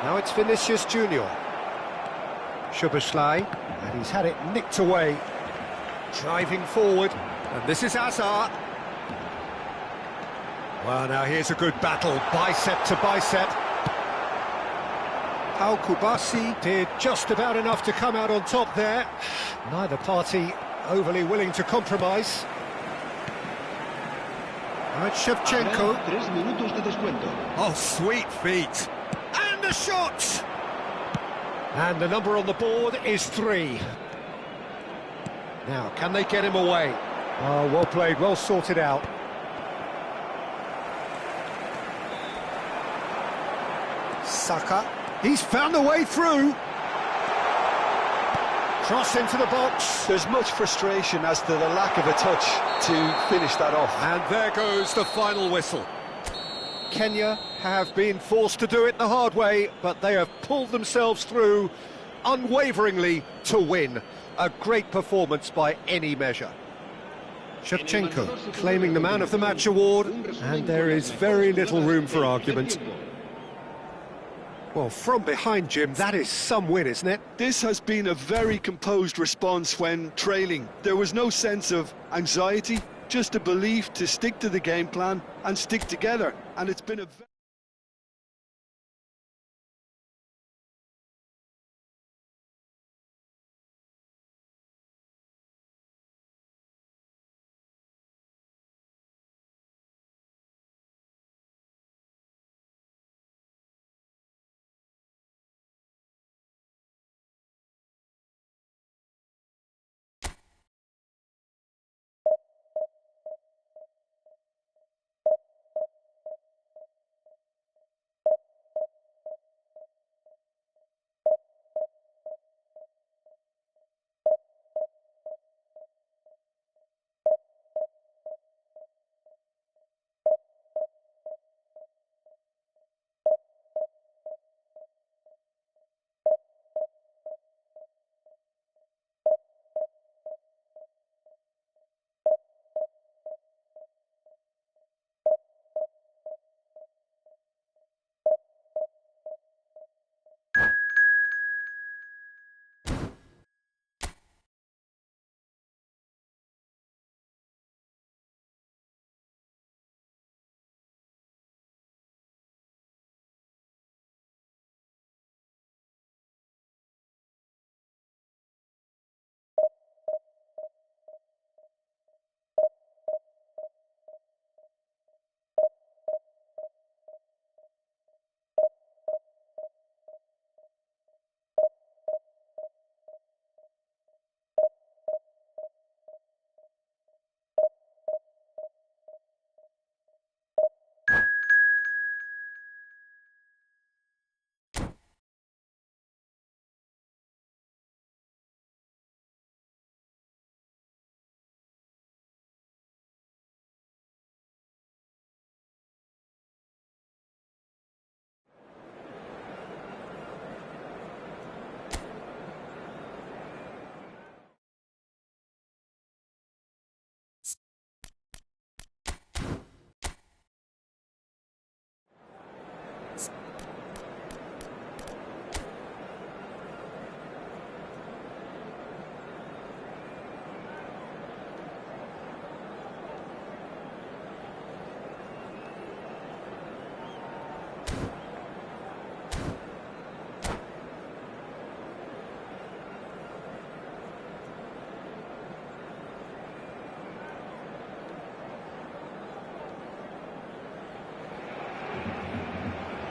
Now it's Vinicius Junior. Szoboszlai, and he's had it nicked away. Driving forward, and this is Hazard. Well, now here's a good battle, bicep to bicep. Pau Kubasi did just about enough to come out on top there. Neither party overly willing to compromise. Now it's Shevchenko. 3 minutos de descuento. Oh, sweet feet. And the shot! And the number on the board is 3. Now, can they get him away? Oh, well played, well sorted out. Saka. He's found a way through. Cross into the box. There's much frustration as to the lack of a touch to finish that off. And there goes the final whistle. Kenya have been forced to do it the hard way, but they have pulled themselves through unwaveringly to win. A great performance by any measure. Shevchenko claiming the Man of the Match award, and there is very little room for argument. Well, from behind, Jim, that is some win, isn't it? This has been a very composed response when trailing. There was no sense of anxiety, just a belief to stick to the game plan and stick together. And it's been a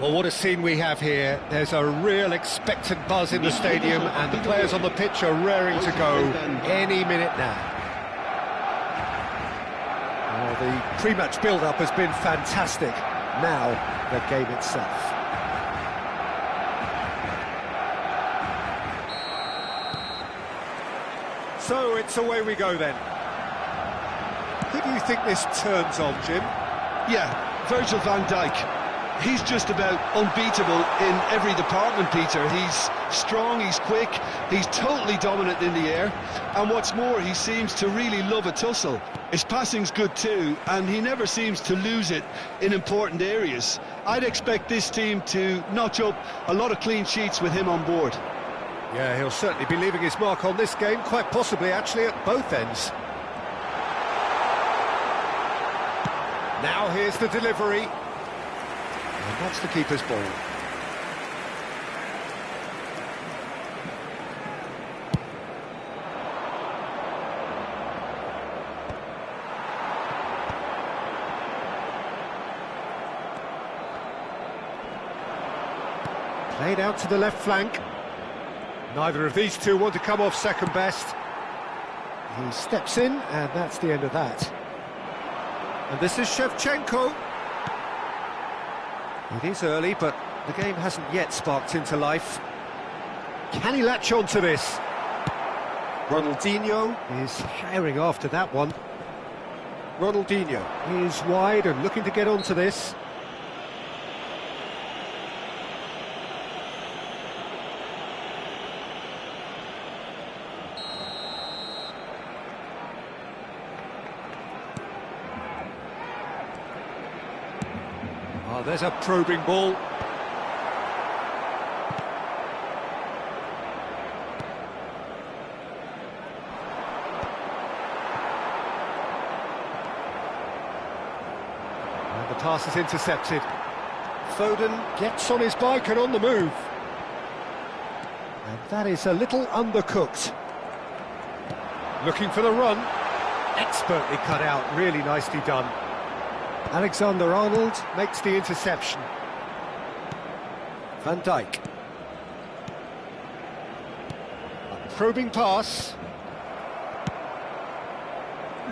Well, what a scene we have here. There's a real expectant buzz in the stadium, and the players on the pitch are raring to go any minute now. Well, the pre-match build-up has been fantastic. Now, the game itself. So, it's away we go then. Who do you think this turns on, Jim? Yeah, Virgil van Dijk. He's just about unbeatable in every department, Peter. He's strong, he's quick, he's totally dominant in the air, and what's more, he seems to really love a tussle. His passing's good too, and he never seems to lose it in important areas. I'd expect this team to notch up a lot of clean sheets with him on board. Yeah, he'll certainly be leaving his mark on this game, quite possibly actually at both ends. Now here's the delivery. And that's the keeper's ball. Played out to the left flank. Neither of these two want to come off second best. He steps in, and that's the end of that. And this is Shevchenko. It is early, but the game hasn't yet sparked into life. Can he latch on to this? Ronaldinho is firing after that one. Ronaldinho is wide and looking to get onto this. Oh, there's a probing ball. And the pass is intercepted. Foden gets on his bike and on the move. And that is a little undercooked. Looking for the run. Expertly cut out, really nicely done. Alexander-Arnold makes the interception. Van Dijk. A probing pass.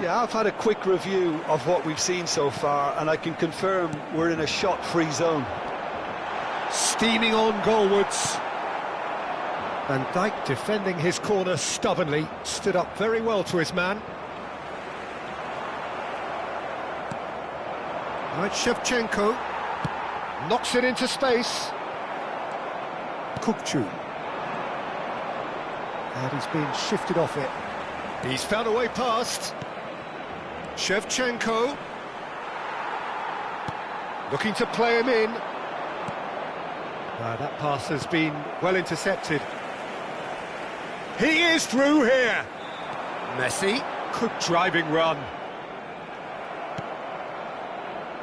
Yeah, I've had a quick review of what we've seen so far, and I can confirm we're in a shot-free zone. Steaming on goalwards. Van Dijk defending his corner stubbornly, stood up very well to his man. Right, Shevchenko knocks it into space. Kukçu. And he's being shifted off it. He's found a way past. Shevchenko looking to play him in. That pass has been well intercepted. He is through here. Messi, good driving run.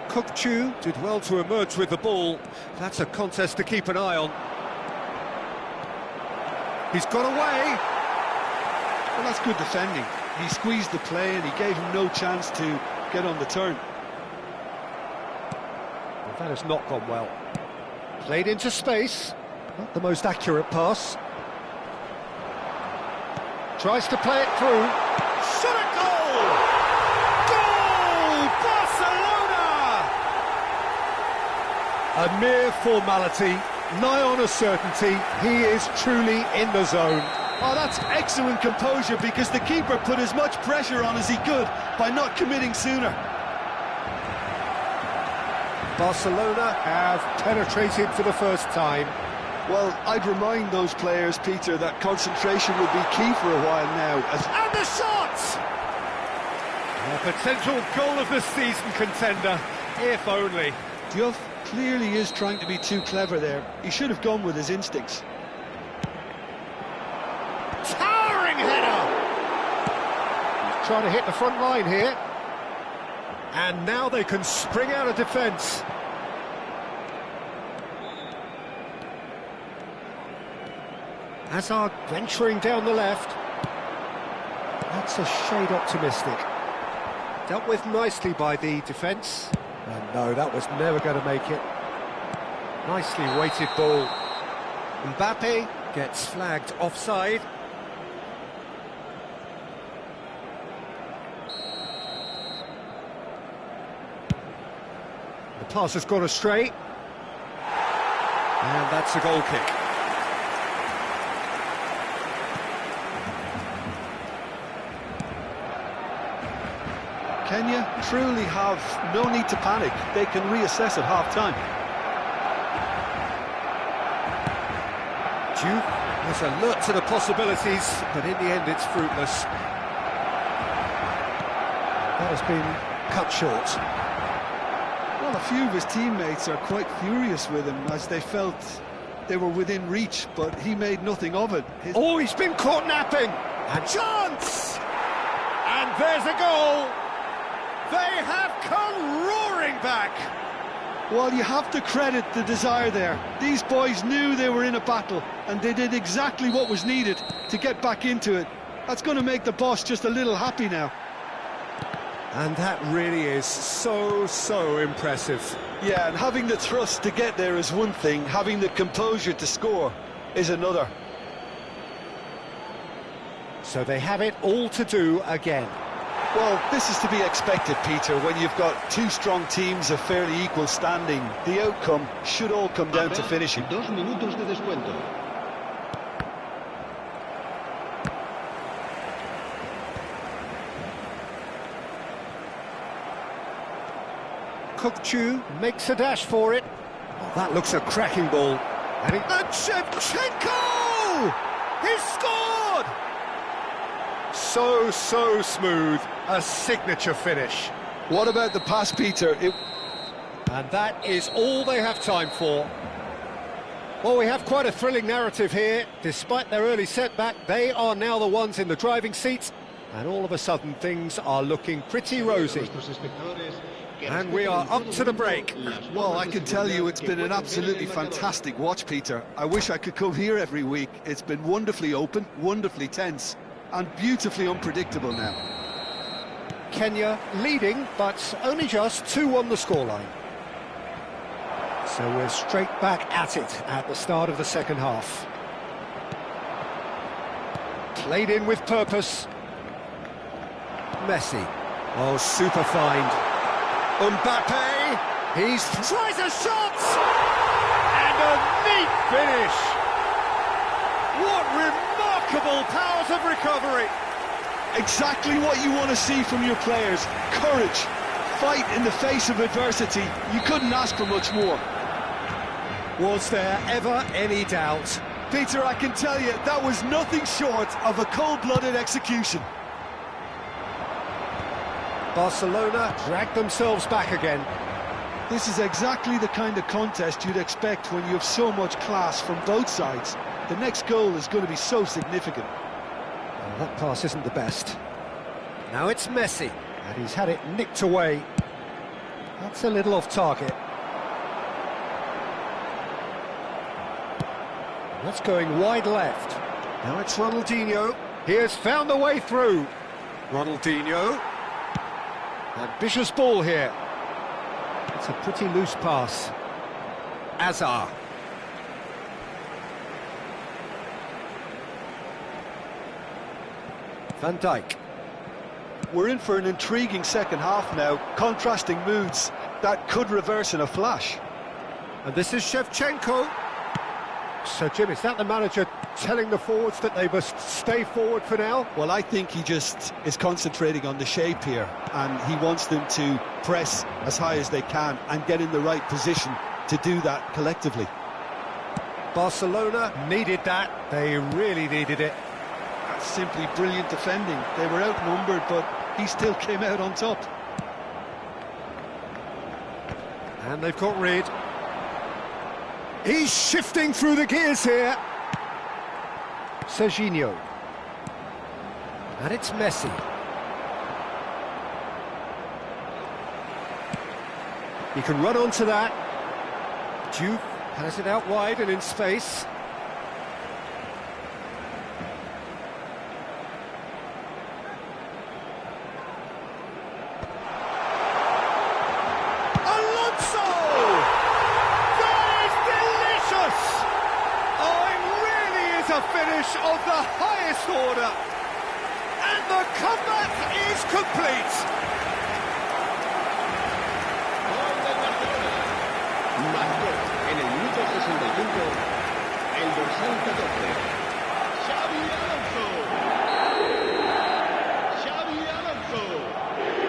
Kukçu did well to emerge with the ball. That's a contest to keep an eye on. He's got away. Well, that's good defending. He squeezed the play and he gave him no chance to get on the turn. Well, that has not gone well. Played into space. Not the most accurate pass. Tries to play it through. Shot at goal! Goal! Barcelona! A mere formality, nigh on a certainty. He is truly in the zone. Oh, that's excellent composure, because the keeper put as much pressure on as he could by not committing sooner. Barcelona have penetrated for the first time. Well, I'd remind those players, Peter, that concentration will be key for a while now. And the shot! A potential goal of the season contender, if only. Diouf clearly is trying to be too clever there. He should have gone with his instincts. Towering header! He's trying to hit the front line here. And now they can spring out of defence. Hazard venturing down the left. That's a shade optimistic. Dealt with nicely by the defence. And no, that was never going to make it. Nicely weighted ball. Mbappe gets flagged offside. The pass has gone astray. And that's a goal kick. Kenya truly have no need to panic. They can reassess at half-time. Juve was alert to the possibilities, but in the end it's fruitless. That has been cut short. Well, a few of his teammates are quite furious with him as they felt they were within reach, but he made nothing of it. Oh, he's been caught napping! And chance! And there's a goal! They have come roaring back! Well, you have to credit the desire there. These boys knew they were in a battle, and they did exactly what was needed to get back into it. That's going to make the boss just a little happy now. And that really is so impressive. Yeah, and having the thrust to get there is one thing, having the composure to score is another. So they have it all to do again. Well, this is to be expected, Peter, when you've got two strong teams of fairly equal standing. The outcome should all come down to finishing. 2 minutos de descuento. Kukçu makes a dash for it. Oh, that looks a cracking ball. And Shevchenko! He's scored! So smooth. A signature finish. What about the pass, Peter? And that is all they have time for. Well, we have quite a thrilling narrative here. Despite their early setback, they are now the ones in the driving seats. And all of a sudden, things are looking pretty rosy. And we are up to the break. Well, I can tell you it's been an absolutely fantastic watch, Peter. I wish I could come here every week. It's been wonderfully open, wonderfully tense, and beautifully unpredictable now. Kenya leading, but only just 2 on the scoreline. So we're straight back at it at the start of the second half. Played in with purpose. Messi. Oh, super find. Mbappe. He's tries a shot! And a neat finish! What remarkable powers of recovery! Exactly what you want to see from your players. Courage, fight in the face of adversity. You couldn't ask for much more. Was there ever any doubt? Peter, I can tell you, that was nothing short of a cold-blooded execution. Barcelona dragged themselves back again. This is exactly the kind of contest you'd expect when you have so much class from both sides. The next goal is going to be so significant. Well, that pass isn't the best. Now it's Messi, and he's had it nicked away. That's a little off target. That's going wide left. Now it's Ronaldinho. He has found the way through. Ronaldinho. Ambitious ball here. It's a pretty loose pass. Azar. Van Dijk. We're in for an intriguing second half now. Contrasting moods that could reverse in a flash. And this is Shevchenko. So, Jim, is that the manager telling the forwards that they must stay forward for now? Well, I think he just is concentrating on the shape here, and he wants them to press as high as they can and get in the right position to do that collectively. Barcelona needed that. They really needed it. That's simply brilliant defending. They were outnumbered, but he still came out on top. And they've got rid. He's shifting through the gears here. Serginho. And it's Messi. He can run onto that. Juve has it out wide and in space. Alonso! That is a finish of the highest order. And the comeback is complete. Gol del Barcelona. Marcó en el minuto 65 el dorsal 14. Xabi Alonso. Xabi Alonso.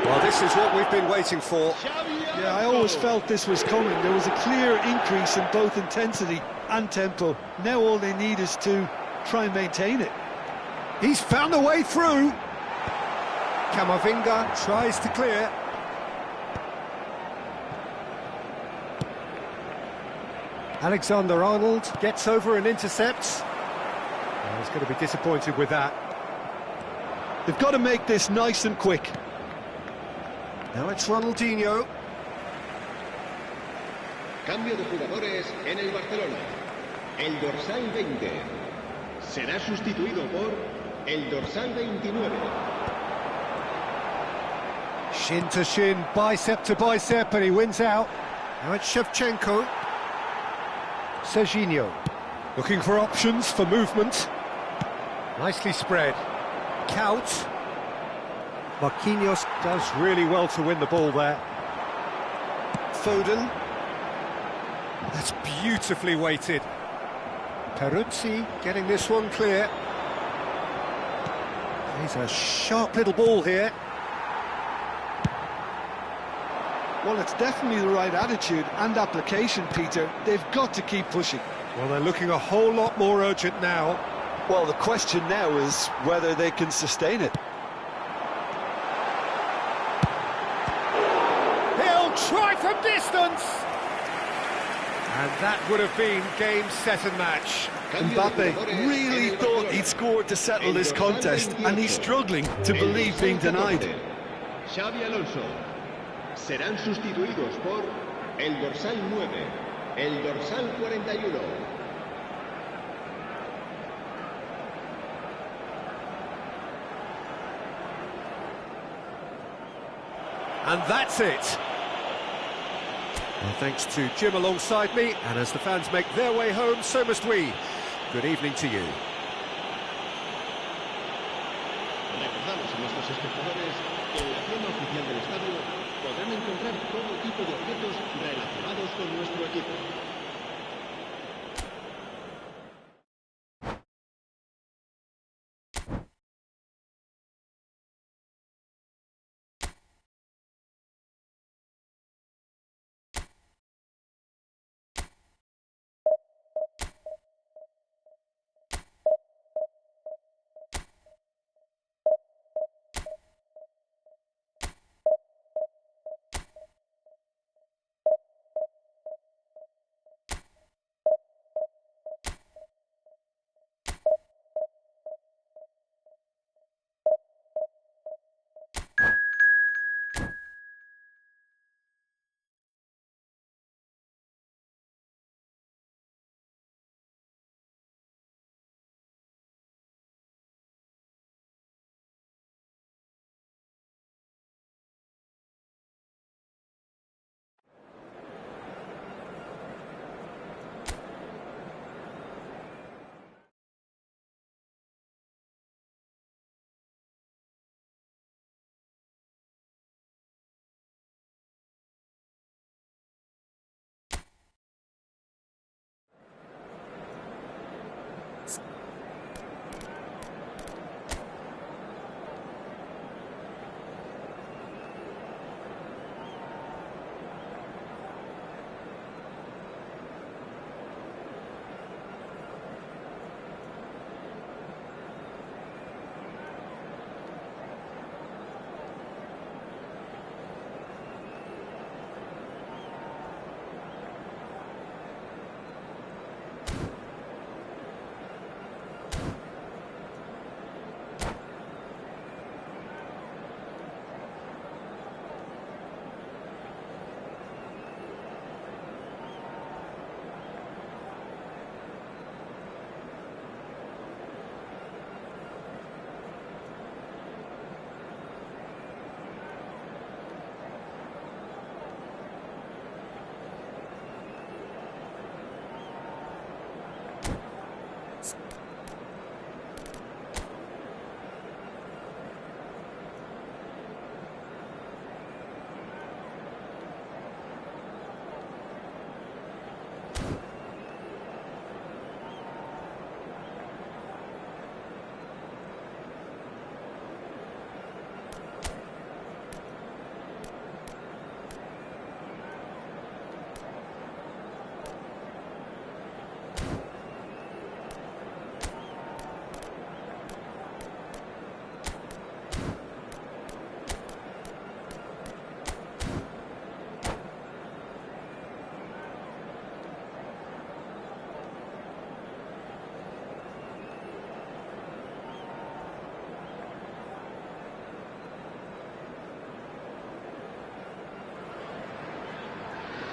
Well, this is what we've been waiting for. Xabi Alonso. Yeah, I always felt this was coming. There was a clear increase in both intensity and tempo. Now all they need is to try and maintain it. He's found a way through. Camavinga tries to clear. Alexander-Arnold gets over and intercepts. Oh, he's going to be disappointed with that. They've got to make this nice and quick. Now it's Ronaldinho. Cambio de jugadores en el Barcelona. El dorsal 20 será sustituido por el dorsal 29. Shin to shin, bicep to bicep, and he wins out. Now it's Shevchenko. Serginho. Looking for options for movement. Nicely spread. Kaut. Marquinhos does really well to win the ball there. Foden. That's beautifully weighted. Peruzzi getting this one clear. He's a sharp little ball here. Well, it's definitely the right attitude and application, Peter. They've got to keep pushing. Well, they're looking a whole lot more urgent now. Well, the question now is whether they can sustain it. He'll try from distance! And that would have been game, set and match. Mbappe really thought he'd scored to settle this contest, and he's struggling to believe being denied. Xabi Alonso. Serán sustituidos por el dorsal 9, el dorsal 41. And that's it. Well, thanks to Jim alongside me, and as the fans make their way home, so must we. Good evening to you. Recordamos a nuestros espectadores que en la tienda oficial del estadio podrán encontrar todo tipo de objetos relacionados con nuestro equipo.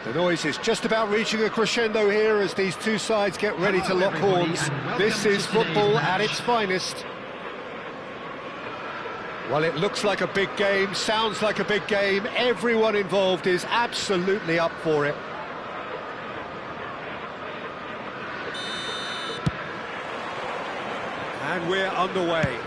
The noise is just about reaching a crescendo here as these two sides get ready to lock horns. This is football at its finest. Well, it looks like a big game, sounds like a big game. Everyone involved is absolutely up for it. And we're underway.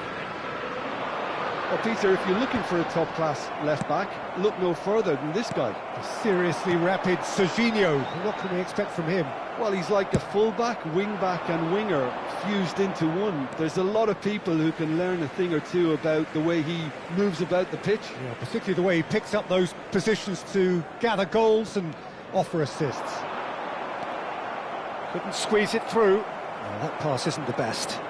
Well, Peter, if you're looking for a top-class left-back, look no further than this guy. The seriously rapid Serginho. What can we expect from him? Well, he's like a full-back, wing-back and winger fused into one. There's a lot of people who can learn a thing or two about the way he moves about the pitch. Yeah, particularly the way he picks up those positions to gather goals and offer assists. Couldn't squeeze it through. Oh, that pass isn't the best.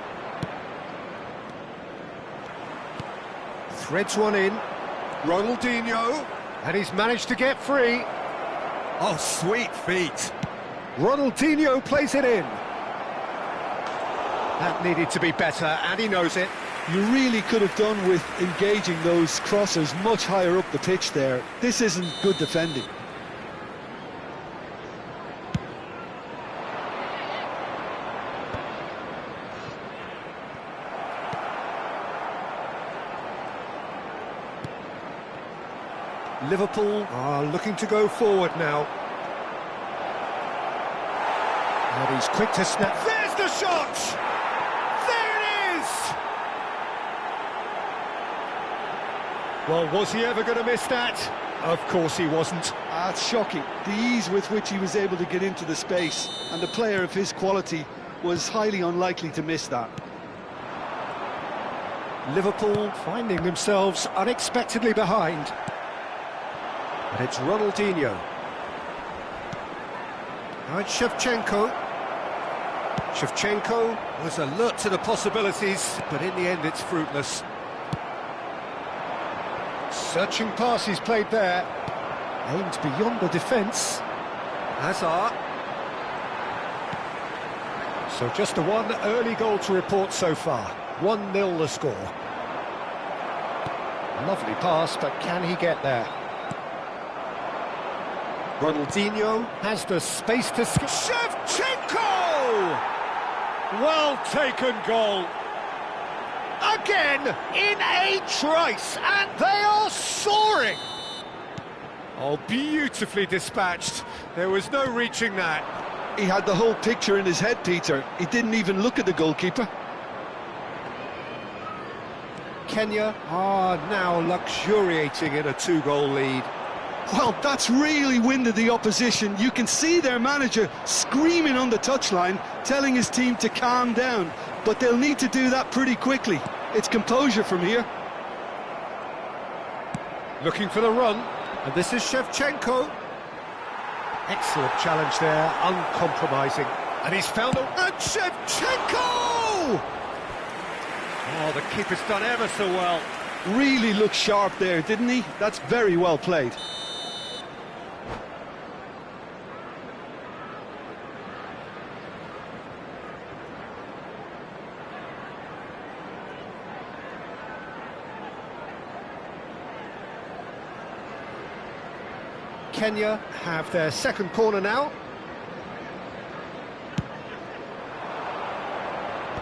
Threads one in. Ronaldinho. And he's managed to get free. Oh, sweet feet. Ronaldinho plays it in. That needed to be better, and he knows it. You really could have done with engaging those crosses much higher up the pitch there. This isn't good defending. Liverpool are looking to go forward now. And he's quick to snap. There's the shot! There it is! Well, was he ever going to miss that? Of course he wasn't. It's shocking. The ease with which he was able to get into the space, and a player of his quality was highly unlikely to miss that. Liverpool finding themselves unexpectedly behind. And it's Ronaldinho. Now it's Shevchenko. Shevchenko was alert to the possibilities, but in the end it's fruitless. Searching pass he's played there. Aimed beyond the defence. Hazard. So just the one early goal to report so far. 1-0 the score. Lovely pass, but can he get there? Ronaldinho has the space to... Shevchenko! Well taken goal. Again, in a trice, and they are soaring. Oh, beautifully dispatched. There was no reaching that. He had the whole picture in his head, Peter. He didn't even look at the goalkeeper. Kenya are now luxuriating in a 2-goal lead. Well, that's really winded the opposition. You can see their manager screaming on the touchline, telling his team to calm down. But they'll need to do that pretty quickly. It's composure from here. Looking for the run, and this is Shevchenko. Excellent challenge there, uncompromising. And he's found a... And Shevchenko! Oh, the keeper's done ever so well. Really looked sharp there, didn't he? That's very well played. Kenya have their second corner now.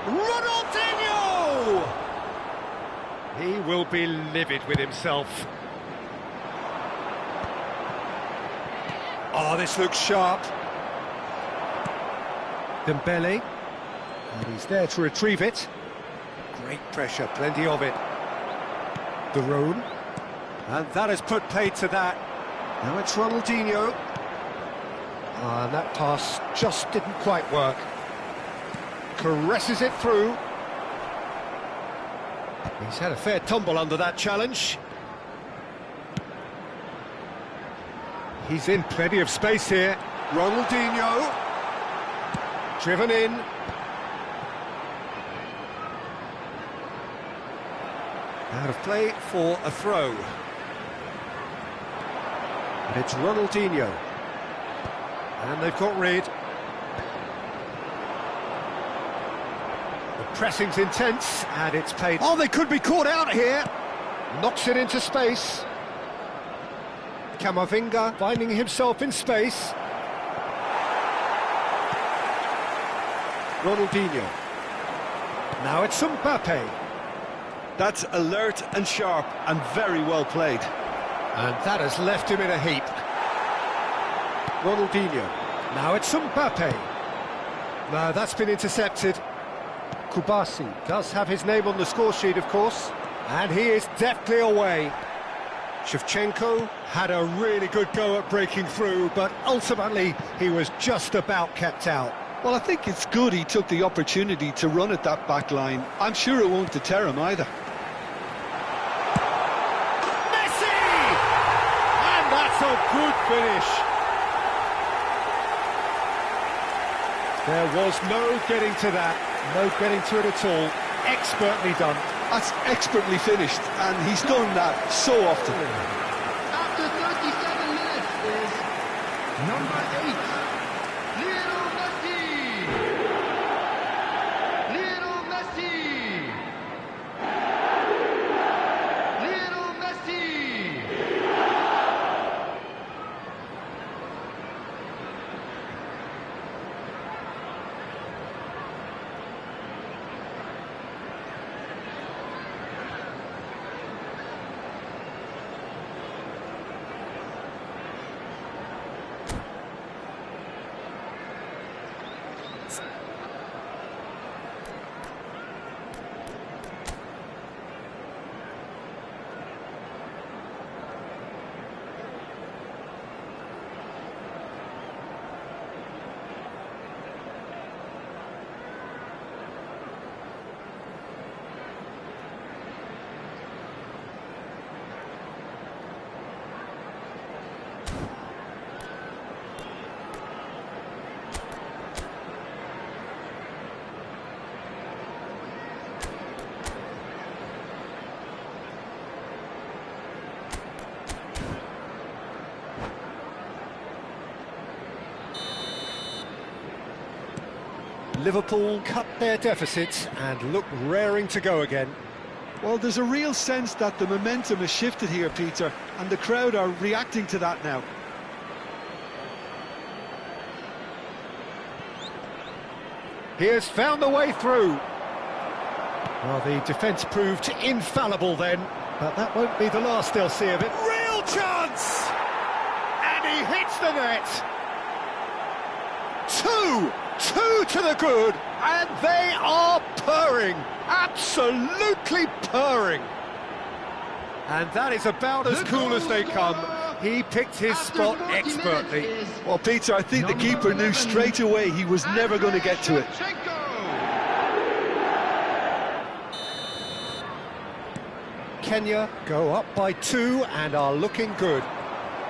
Ronaldinho! He will be livid with himself. Oh, this looks sharp. Dembele. And he's there to retrieve it. Great pressure, plenty of it. De Roon. And that has put paid to that. Now it's Ronaldinho. And that pass just didn't quite work. Caresses it through. He's had a fair tumble under that challenge. He's in plenty of space here. Ronaldinho. Driven in. Out of play for a throw. And it's Ronaldinho. And they've got rid. The pressing's intense, and it's paid. Oh, they could be caught out here. Knocks it into space. Camavinga finding himself in space. Ronaldinho. Now it's Mbappe. That's alert and sharp and very well played. And that has left him in a heap. Ronaldinho. Now it's Mbappe. Now that's been intercepted. Kubasi does have his name on the score sheet, of course. And he is deftly away. Shevchenko had a really good go at breaking through, but ultimately he was just about kept out. Well, I think it's good he took the opportunity to run at that back line. I'm sure it won't deter him either. Messi! And that's a good finish. There was no getting to that, no getting to it at all. Expertly done. That's expertly finished, and he's done that so often. After 37 minutes is number 8, Lionel Messi. Lionel Messi. Lionel Messi. Liverpool cut their deficits and look raring to go again. Well, there's a real sense that the momentum has shifted here, Peter, and the crowd are reacting to that now. He has found the way through. Well, the defence proved infallible then, but that won't be the last they'll see of it. Real chance! And he hits the net! Two to the good, and they are purring, absolutely purring. And that is about as cool as they come. He picked his spot expertly. Well, Peter, I think the keeper knew straight away he was never going to get to it. Kenya go up by 2 and are looking good.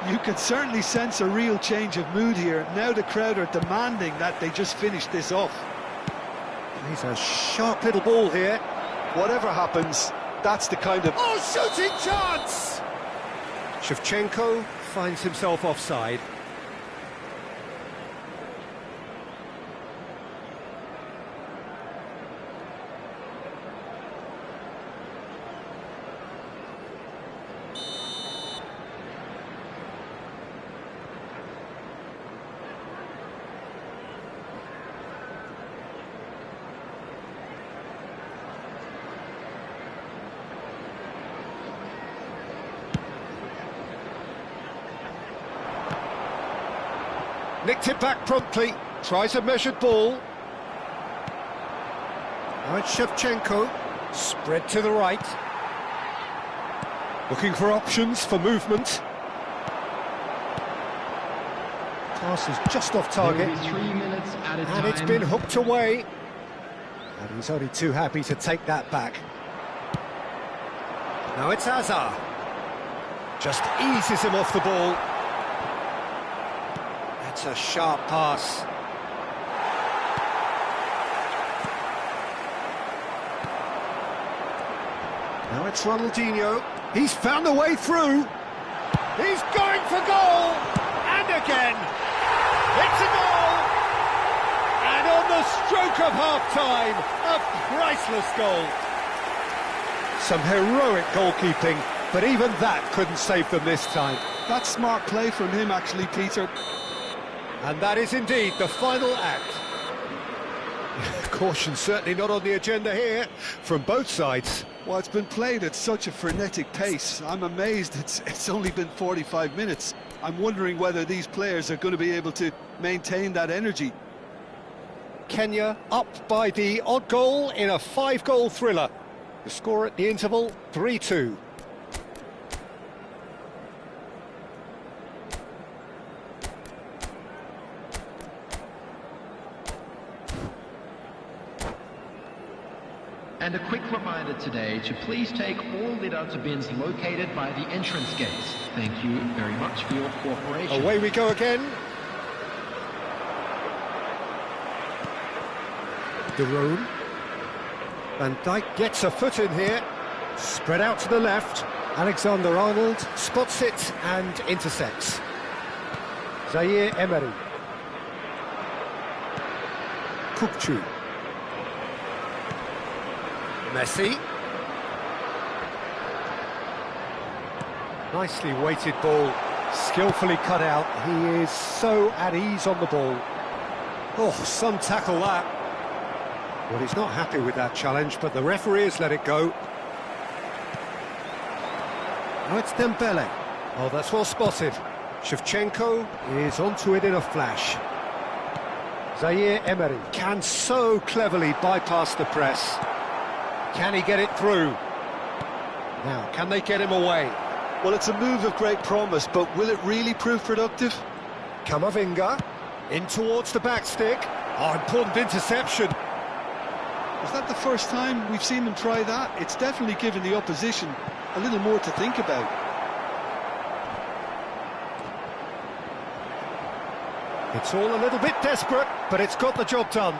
You can certainly sense a real change of mood here. Now the crowd are demanding that they just finish this off. He's a sharp little ball here. Whatever happens, that's the kind of... Oh, shooting chance! Shevchenko finds himself offside. Nicked it back promptly, tries a measured ball. Now it's Shevchenko, spread to the right. Looking for options for movement. Pass is just off target. 3 minutes at a time. And it's been hooked away. And he's only too happy to take that back. Now it's Hazard. Just eases him off the ball. That's a sharp pass. Now it's Ronaldinho. He's found a way through. He's going for goal. And again. It's a goal. And on the stroke of half-time, a priceless goal. Some heroic goalkeeping, but even that couldn't save them this time. That's smart play from him, actually, Peter. And that is indeed the final act. Caution certainly not on the agenda here, from both sides. Well, it's been played at such a frenetic pace. I'm amazed it's only been 45 minutes. I'm wondering whether these players are going to be able to maintain that energy. Kenya up by the odd goal in a 5-goal thriller. The score at the interval, 3-2. And a quick reminder today to please take all litter bins located by the entrance gates. Thank you very much for your cooperation. Away we go again. De Roon. Van Dijk gets a foot in here. Spread out to the left. Alexander-Arnold spots it and intercepts. Zaire Emery. Kukçu. Messi. Nicely weighted ball, skillfully cut out. He is so at ease on the ball. Oh, some tackle that. Well, he's not happy with that challenge, but the referee has let it go. Now it's Dembele. Oh, that's well spotted. Shevchenko is onto it in a flash. Zaire Emery can so cleverly bypass the press. Can he get it through? Now, can they get him away? Well, it's a move of great promise, but will it really prove productive? Camavinga, in towards the back stick. Oh, important interception. Is that the first time we've seen them try that? It's definitely given the opposition a little more to think about. It's all a little bit desperate, but it's got the job done.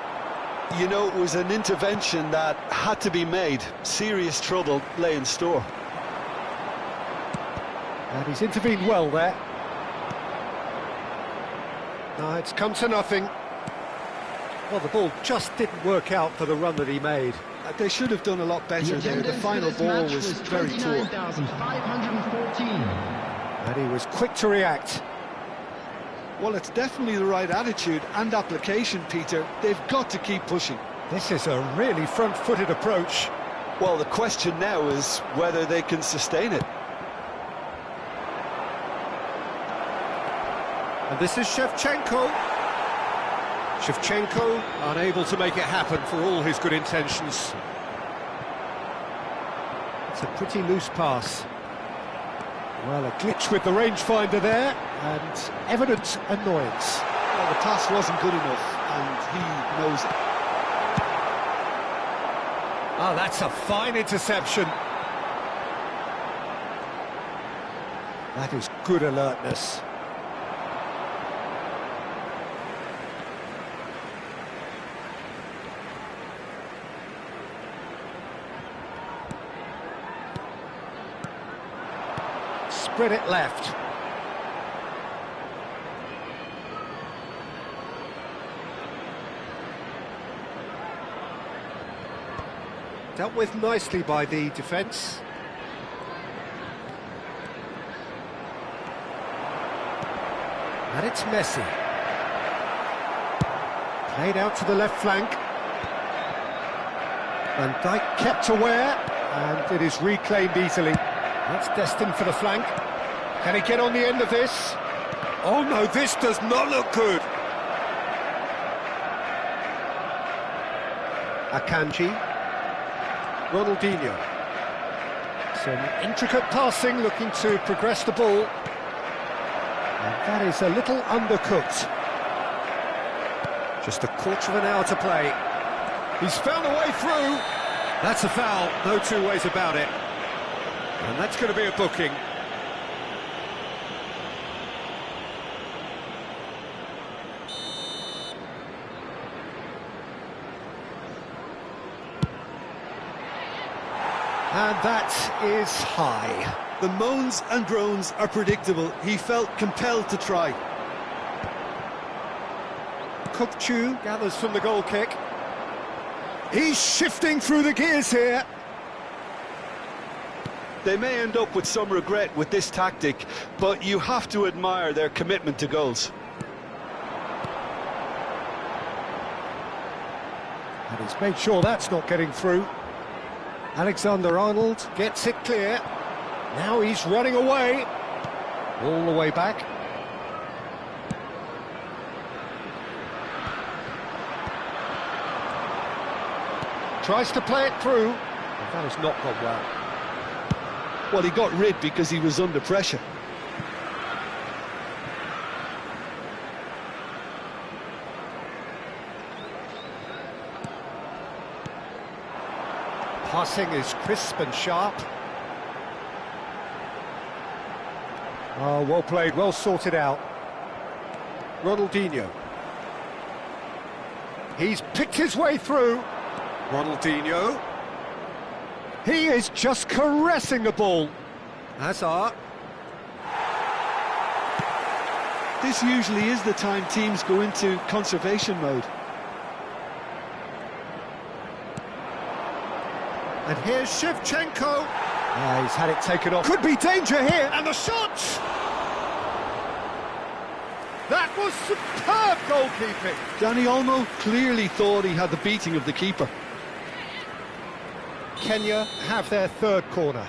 You know, it was an intervention that had to be made. Serious trouble lay in store. And he's intervened well there. No, it's come to nothing. Well, the ball just didn't work out for the run that he made. They should have done a lot better there. The final ball was very poor. 29,514. And he was quick to react. Well, it's definitely the right attitude and application, Peter. They've got to keep pushing. This is a really front-footed approach. Well, the question now is whether they can sustain it. And this is Shevchenko. Shevchenko unable to make it happen for all his good intentions. It's a pretty loose pass. Well, a glitch with the rangefinder there, and evident annoyance. Well, the pass wasn't good enough, and he knows it. Oh, that's a fine interception. That is good alertness. Spread it left. Dealt with nicely by the defence. And it's Messi. Played out to the left flank. Van Dijk kept aware, and it is reclaimed easily. That's destined for the flank. Can he get on the end of this? Oh no, this does not look good. Akanji. Ronaldinho. Some intricate passing, looking to progress the ball. And that is a little undercooked. Just a quarter of an hour to play. He's found a way through. That's a foul, no two ways about it. And that's going to be a booking. And that is high. The moans and groans are predictable. He felt compelled to try. Kukçu gathers from the goal kick. He's shifting through the gears here. They may end up with some regret with this tactic, but you have to admire their commitment to goals. And he's made sure that's not getting through. Alexander-Arnold gets it clear. Now he's running away. All the way back. Tries to play it through. But that has not gone well. Well, he got rid because he was under pressure. Passing is crisp and sharp. Oh, well played, well sorted out. Ronaldinho. He's picked his way through. Ronaldinho. He is just caressing the ball. Hazard. This usually is the time teams go into conservation mode. And here's Shevchenko. He's had it taken off. Could be danger here. And the shot! That was superb goalkeeping. Dani Olmo clearly thought he had the beating of the keeper. Kenya have their third corner.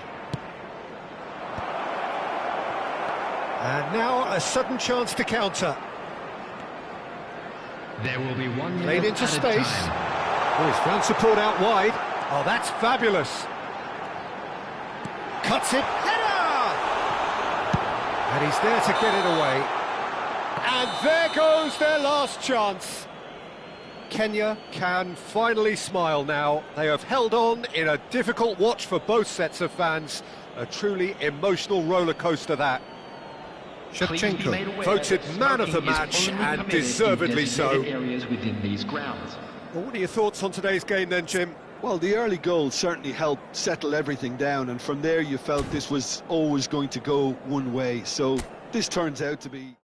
And now a sudden chance to counter. There will be one Played into space. Oh, he's found support out wide. Oh, that's fabulous. Cuts it. Header! And he's there to get it away. And there goes their last chance. Kenya can finally smile now. They have held on in a difficult watch for both sets of fans. A truly emotional roller coaster, that. Shevchenko, voted man of the match, and deservedly so. Areas within these grounds. Well, what are your thoughts on today's game then, Jim? Well, the early goal certainly helped settle everything down, and from there you felt this was always going to go one way. So this turns out to be...